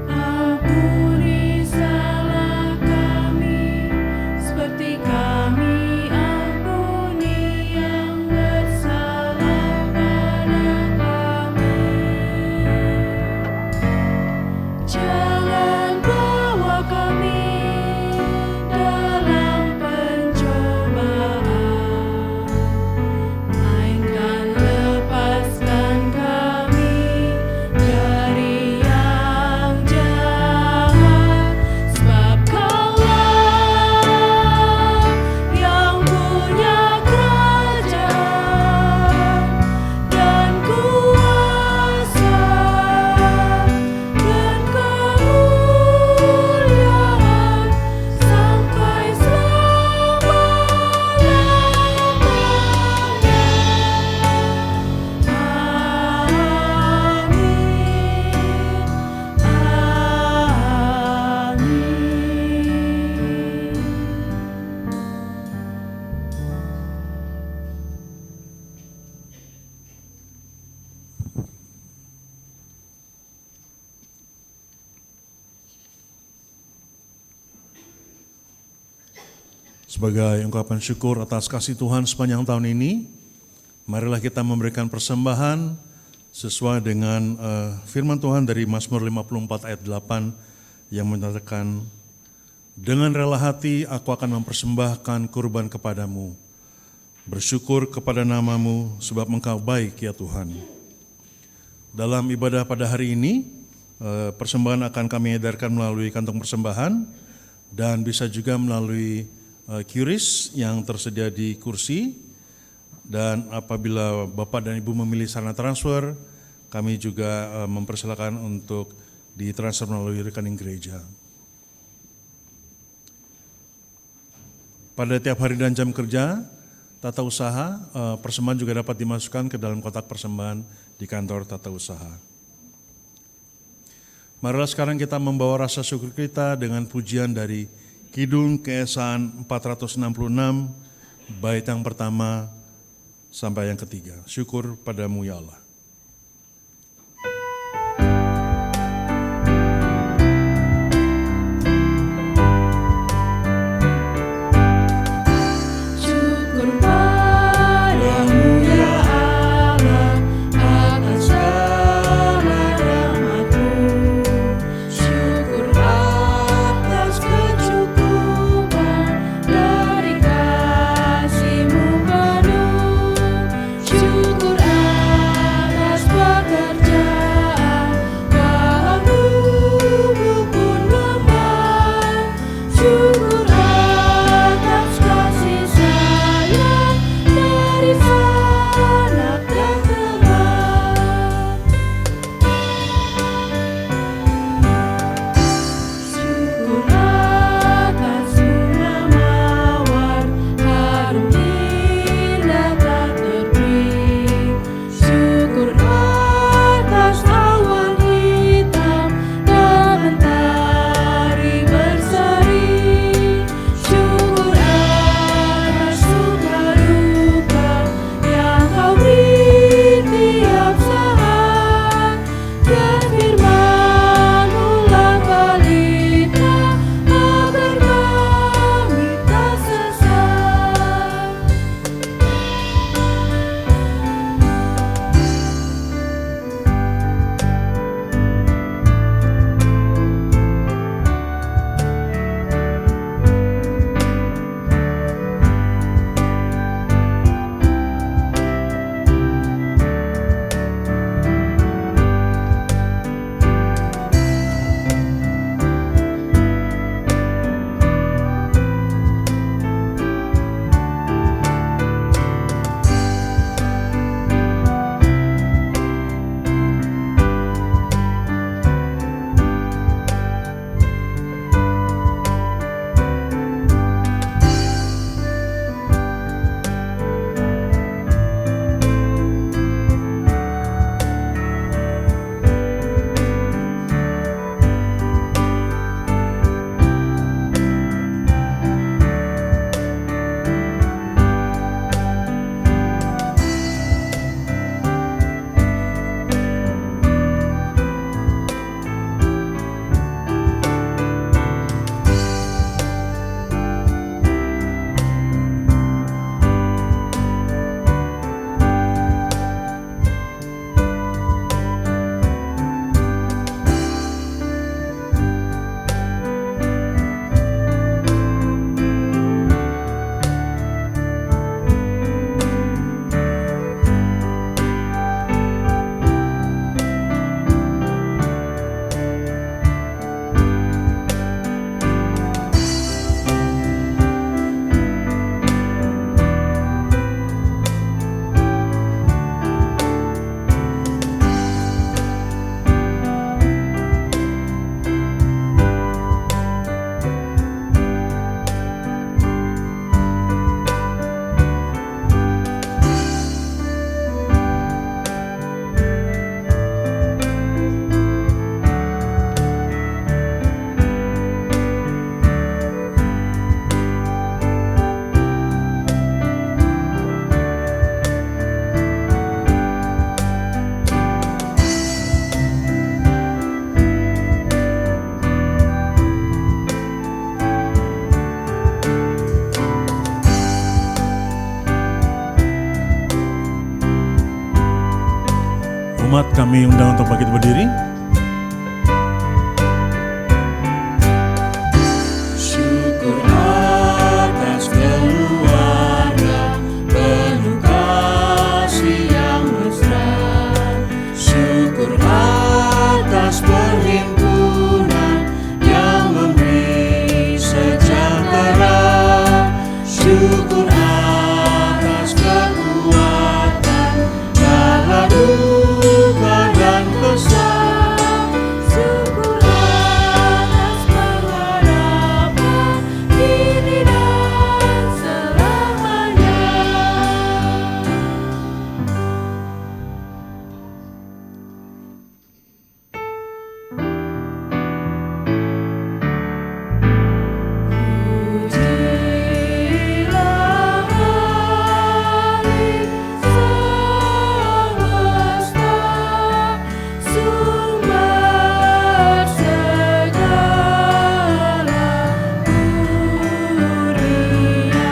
Ampuni salah kami seperti kami ampuni yang bersalah pada kami. Jangan bawa kami dalam pencobaan, melainkan lepaskan kami dari yang jahat. Sebab Kaulah yang punya kerajaan dan kuasa dan kemuliaan sampai selama-lamanya. Sebagai ungkapan syukur atas kasih Tuhan sepanjang tahun ini, marilah kita memberikan persembahan sesuai dengan firman Tuhan dari Mazmur 54 ayat 8 yang menyatakan, dengan rela hati aku akan mempersembahkan kurban kepadamu, bersyukur kepada namamu sebab Engkau baik ya Tuhan. Dalam ibadah pada hari ini, persembahan akan kami edarkan melalui kantong persembahan dan bisa juga melalui QRIS yang tersedia di kursi. Dan apabila Bapak dan Ibu memilih sarana transfer, kami juga mempersilakan untuk ditransfer melalui rekening gereja. Pada tiap hari dan jam kerja, tata usaha, persembahan juga dapat dimasukkan ke dalam kotak persembahan di kantor tata usaha. Marilah sekarang kita membawa rasa syukur kita dengan pujian dari Kidung Keesaan 466, bait yang pertama sampai yang ketiga. Syukur padamu ya Allah. Syukur padamu ya Allah atas segala rahmat-Mu. Syukur atas kecukupan dari kasih-Mu penuh. Syukur Umat kami undang untuk bangkit berdiri. Syukur atas keluarga penuh kasih yang mesra. Syukur atas perhimpunan yang memberi sejahtera. Syukur atas kekuatan kala duka dan kesal. Syukur atas pengharapan kini dan selamanya. Pujilah Halik semesta, sumber segala dunia.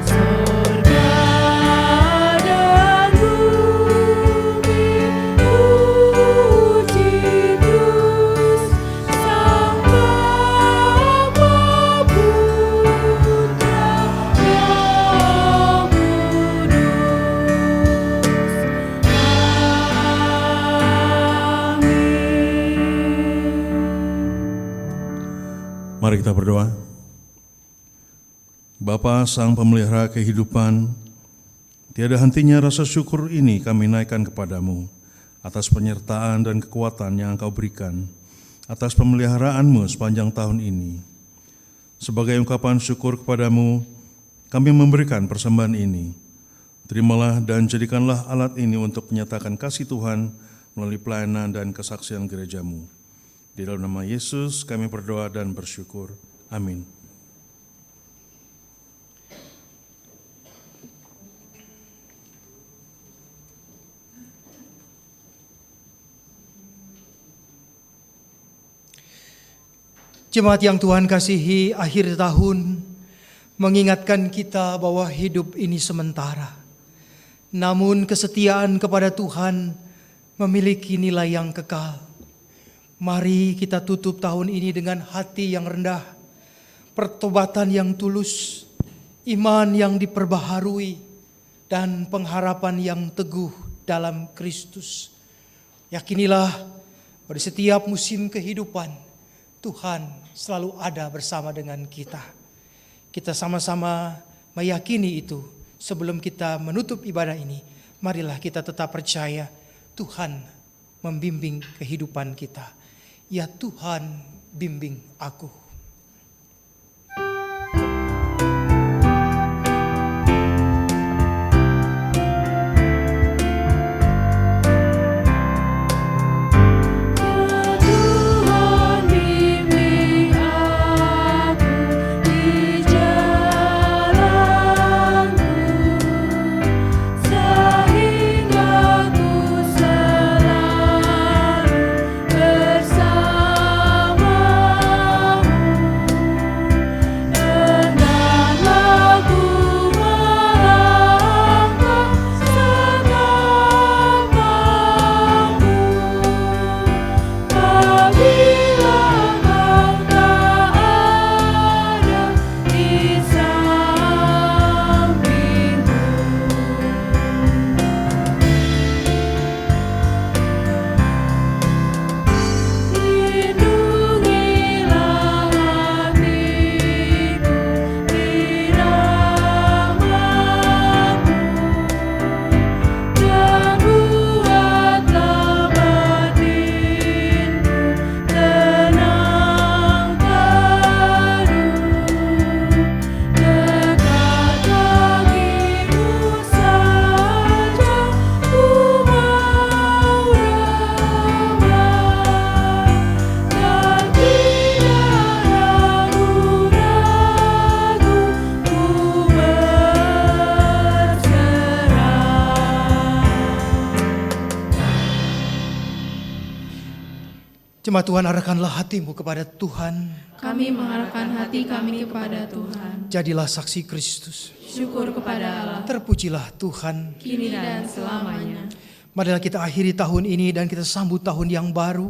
Sorga dan bumi puji terus Sang Bapa Putra yang kudus. Amin. Mari kita berdoa. Bapa Sang Pemelihara kehidupan, tiada hentinya rasa syukur ini kami naikkan kepadamu atas penyertaan dan kekuatan yang Engkau berikan, atas pemeliharaanmu sepanjang tahun ini. Sebagai ungkapan syukur kepadamu, kami memberikan persembahan ini. Terimalah dan jadikanlah alat ini untuk menyatakan kasih Tuhan melalui pelayanan dan kesaksian gerejamu. Di dalam nama Yesus kami berdoa dan bersyukur. Amin. Jemaat yang Tuhan kasihi, akhir tahun mengingatkan kita bahwa hidup ini sementara. Namun kesetiaan kepada Tuhan memiliki nilai yang kekal. Mari kita tutup tahun ini dengan hati yang rendah, pertobatan yang tulus, iman yang diperbaharui, dan pengharapan yang teguh dalam Kristus. Yakinilah pada setiap musim kehidupan, Tuhan selalu ada bersama dengan kita. Kita sama-sama meyakini itu. Sebelum kita menutup ibadah ini, marilah kita tetap percaya Tuhan membimbing kehidupan kita. Ya Tuhan, bimbing aku. Jemaat Tuhan, arahkanlah hatimu kepada Tuhan. Kami mengarahkan hati kami kepada Tuhan. Jadilah saksi Kristus. Syukur kepada Allah, Terpujilah Tuhan. kini dan selamanya. Marilah kita akhiri tahun ini dan kita sambut tahun yang baru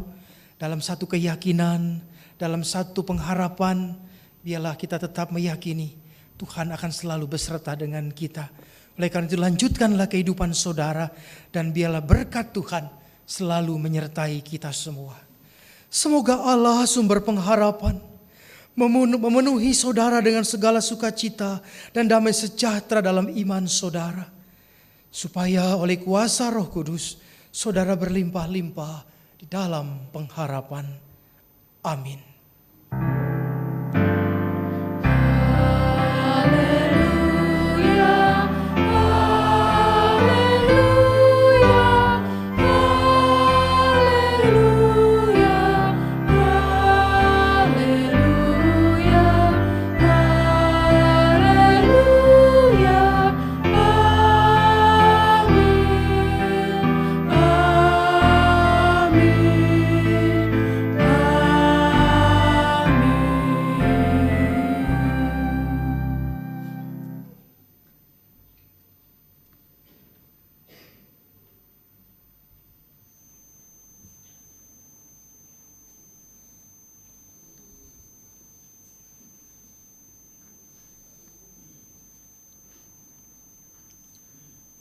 dalam satu keyakinan, dalam satu pengharapan. Biarlah kita tetap meyakini Tuhan akan selalu beserta dengan kita. Oleh karena itu lanjutkanlah kehidupan saudara dan biarlah berkat Tuhan selalu menyertai kita semua. Semoga Allah sumber pengharapan memenuhi saudara dengan segala sukacita dan damai sejahtera dalam iman saudara. Supaya oleh kuasa Roh Kudus, saudara berlimpah-limpah di dalam pengharapan. Amin.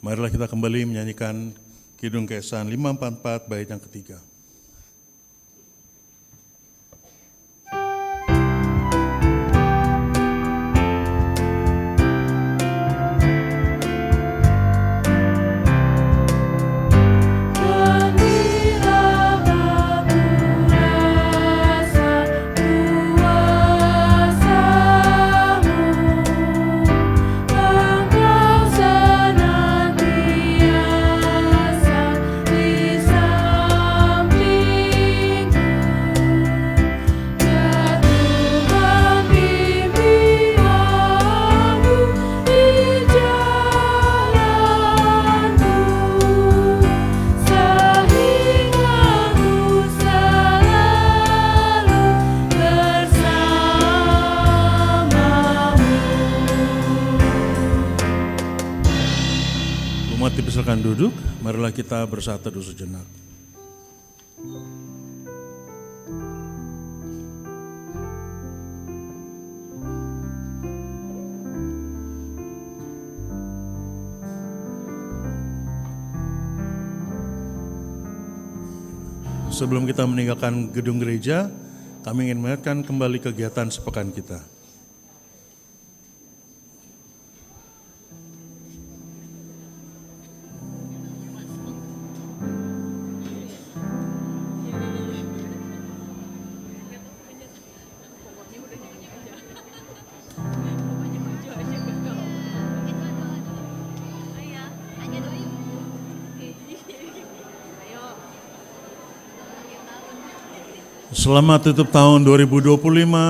Marilah kita kembali menyanyikan Kidung Keesahan 544 bait yang ketiga. Umat dipersilakan duduk, marilah kita bersatu dulu sejenak. Sebelum kita meninggalkan gedung gereja, kami ingin mengingatkan kembali kegiatan sepekan kita. Selamat tutup tahun 2025,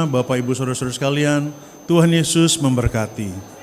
Bapak Ibu Saudara-saudara sekalian, Tuhan Yesus memberkati.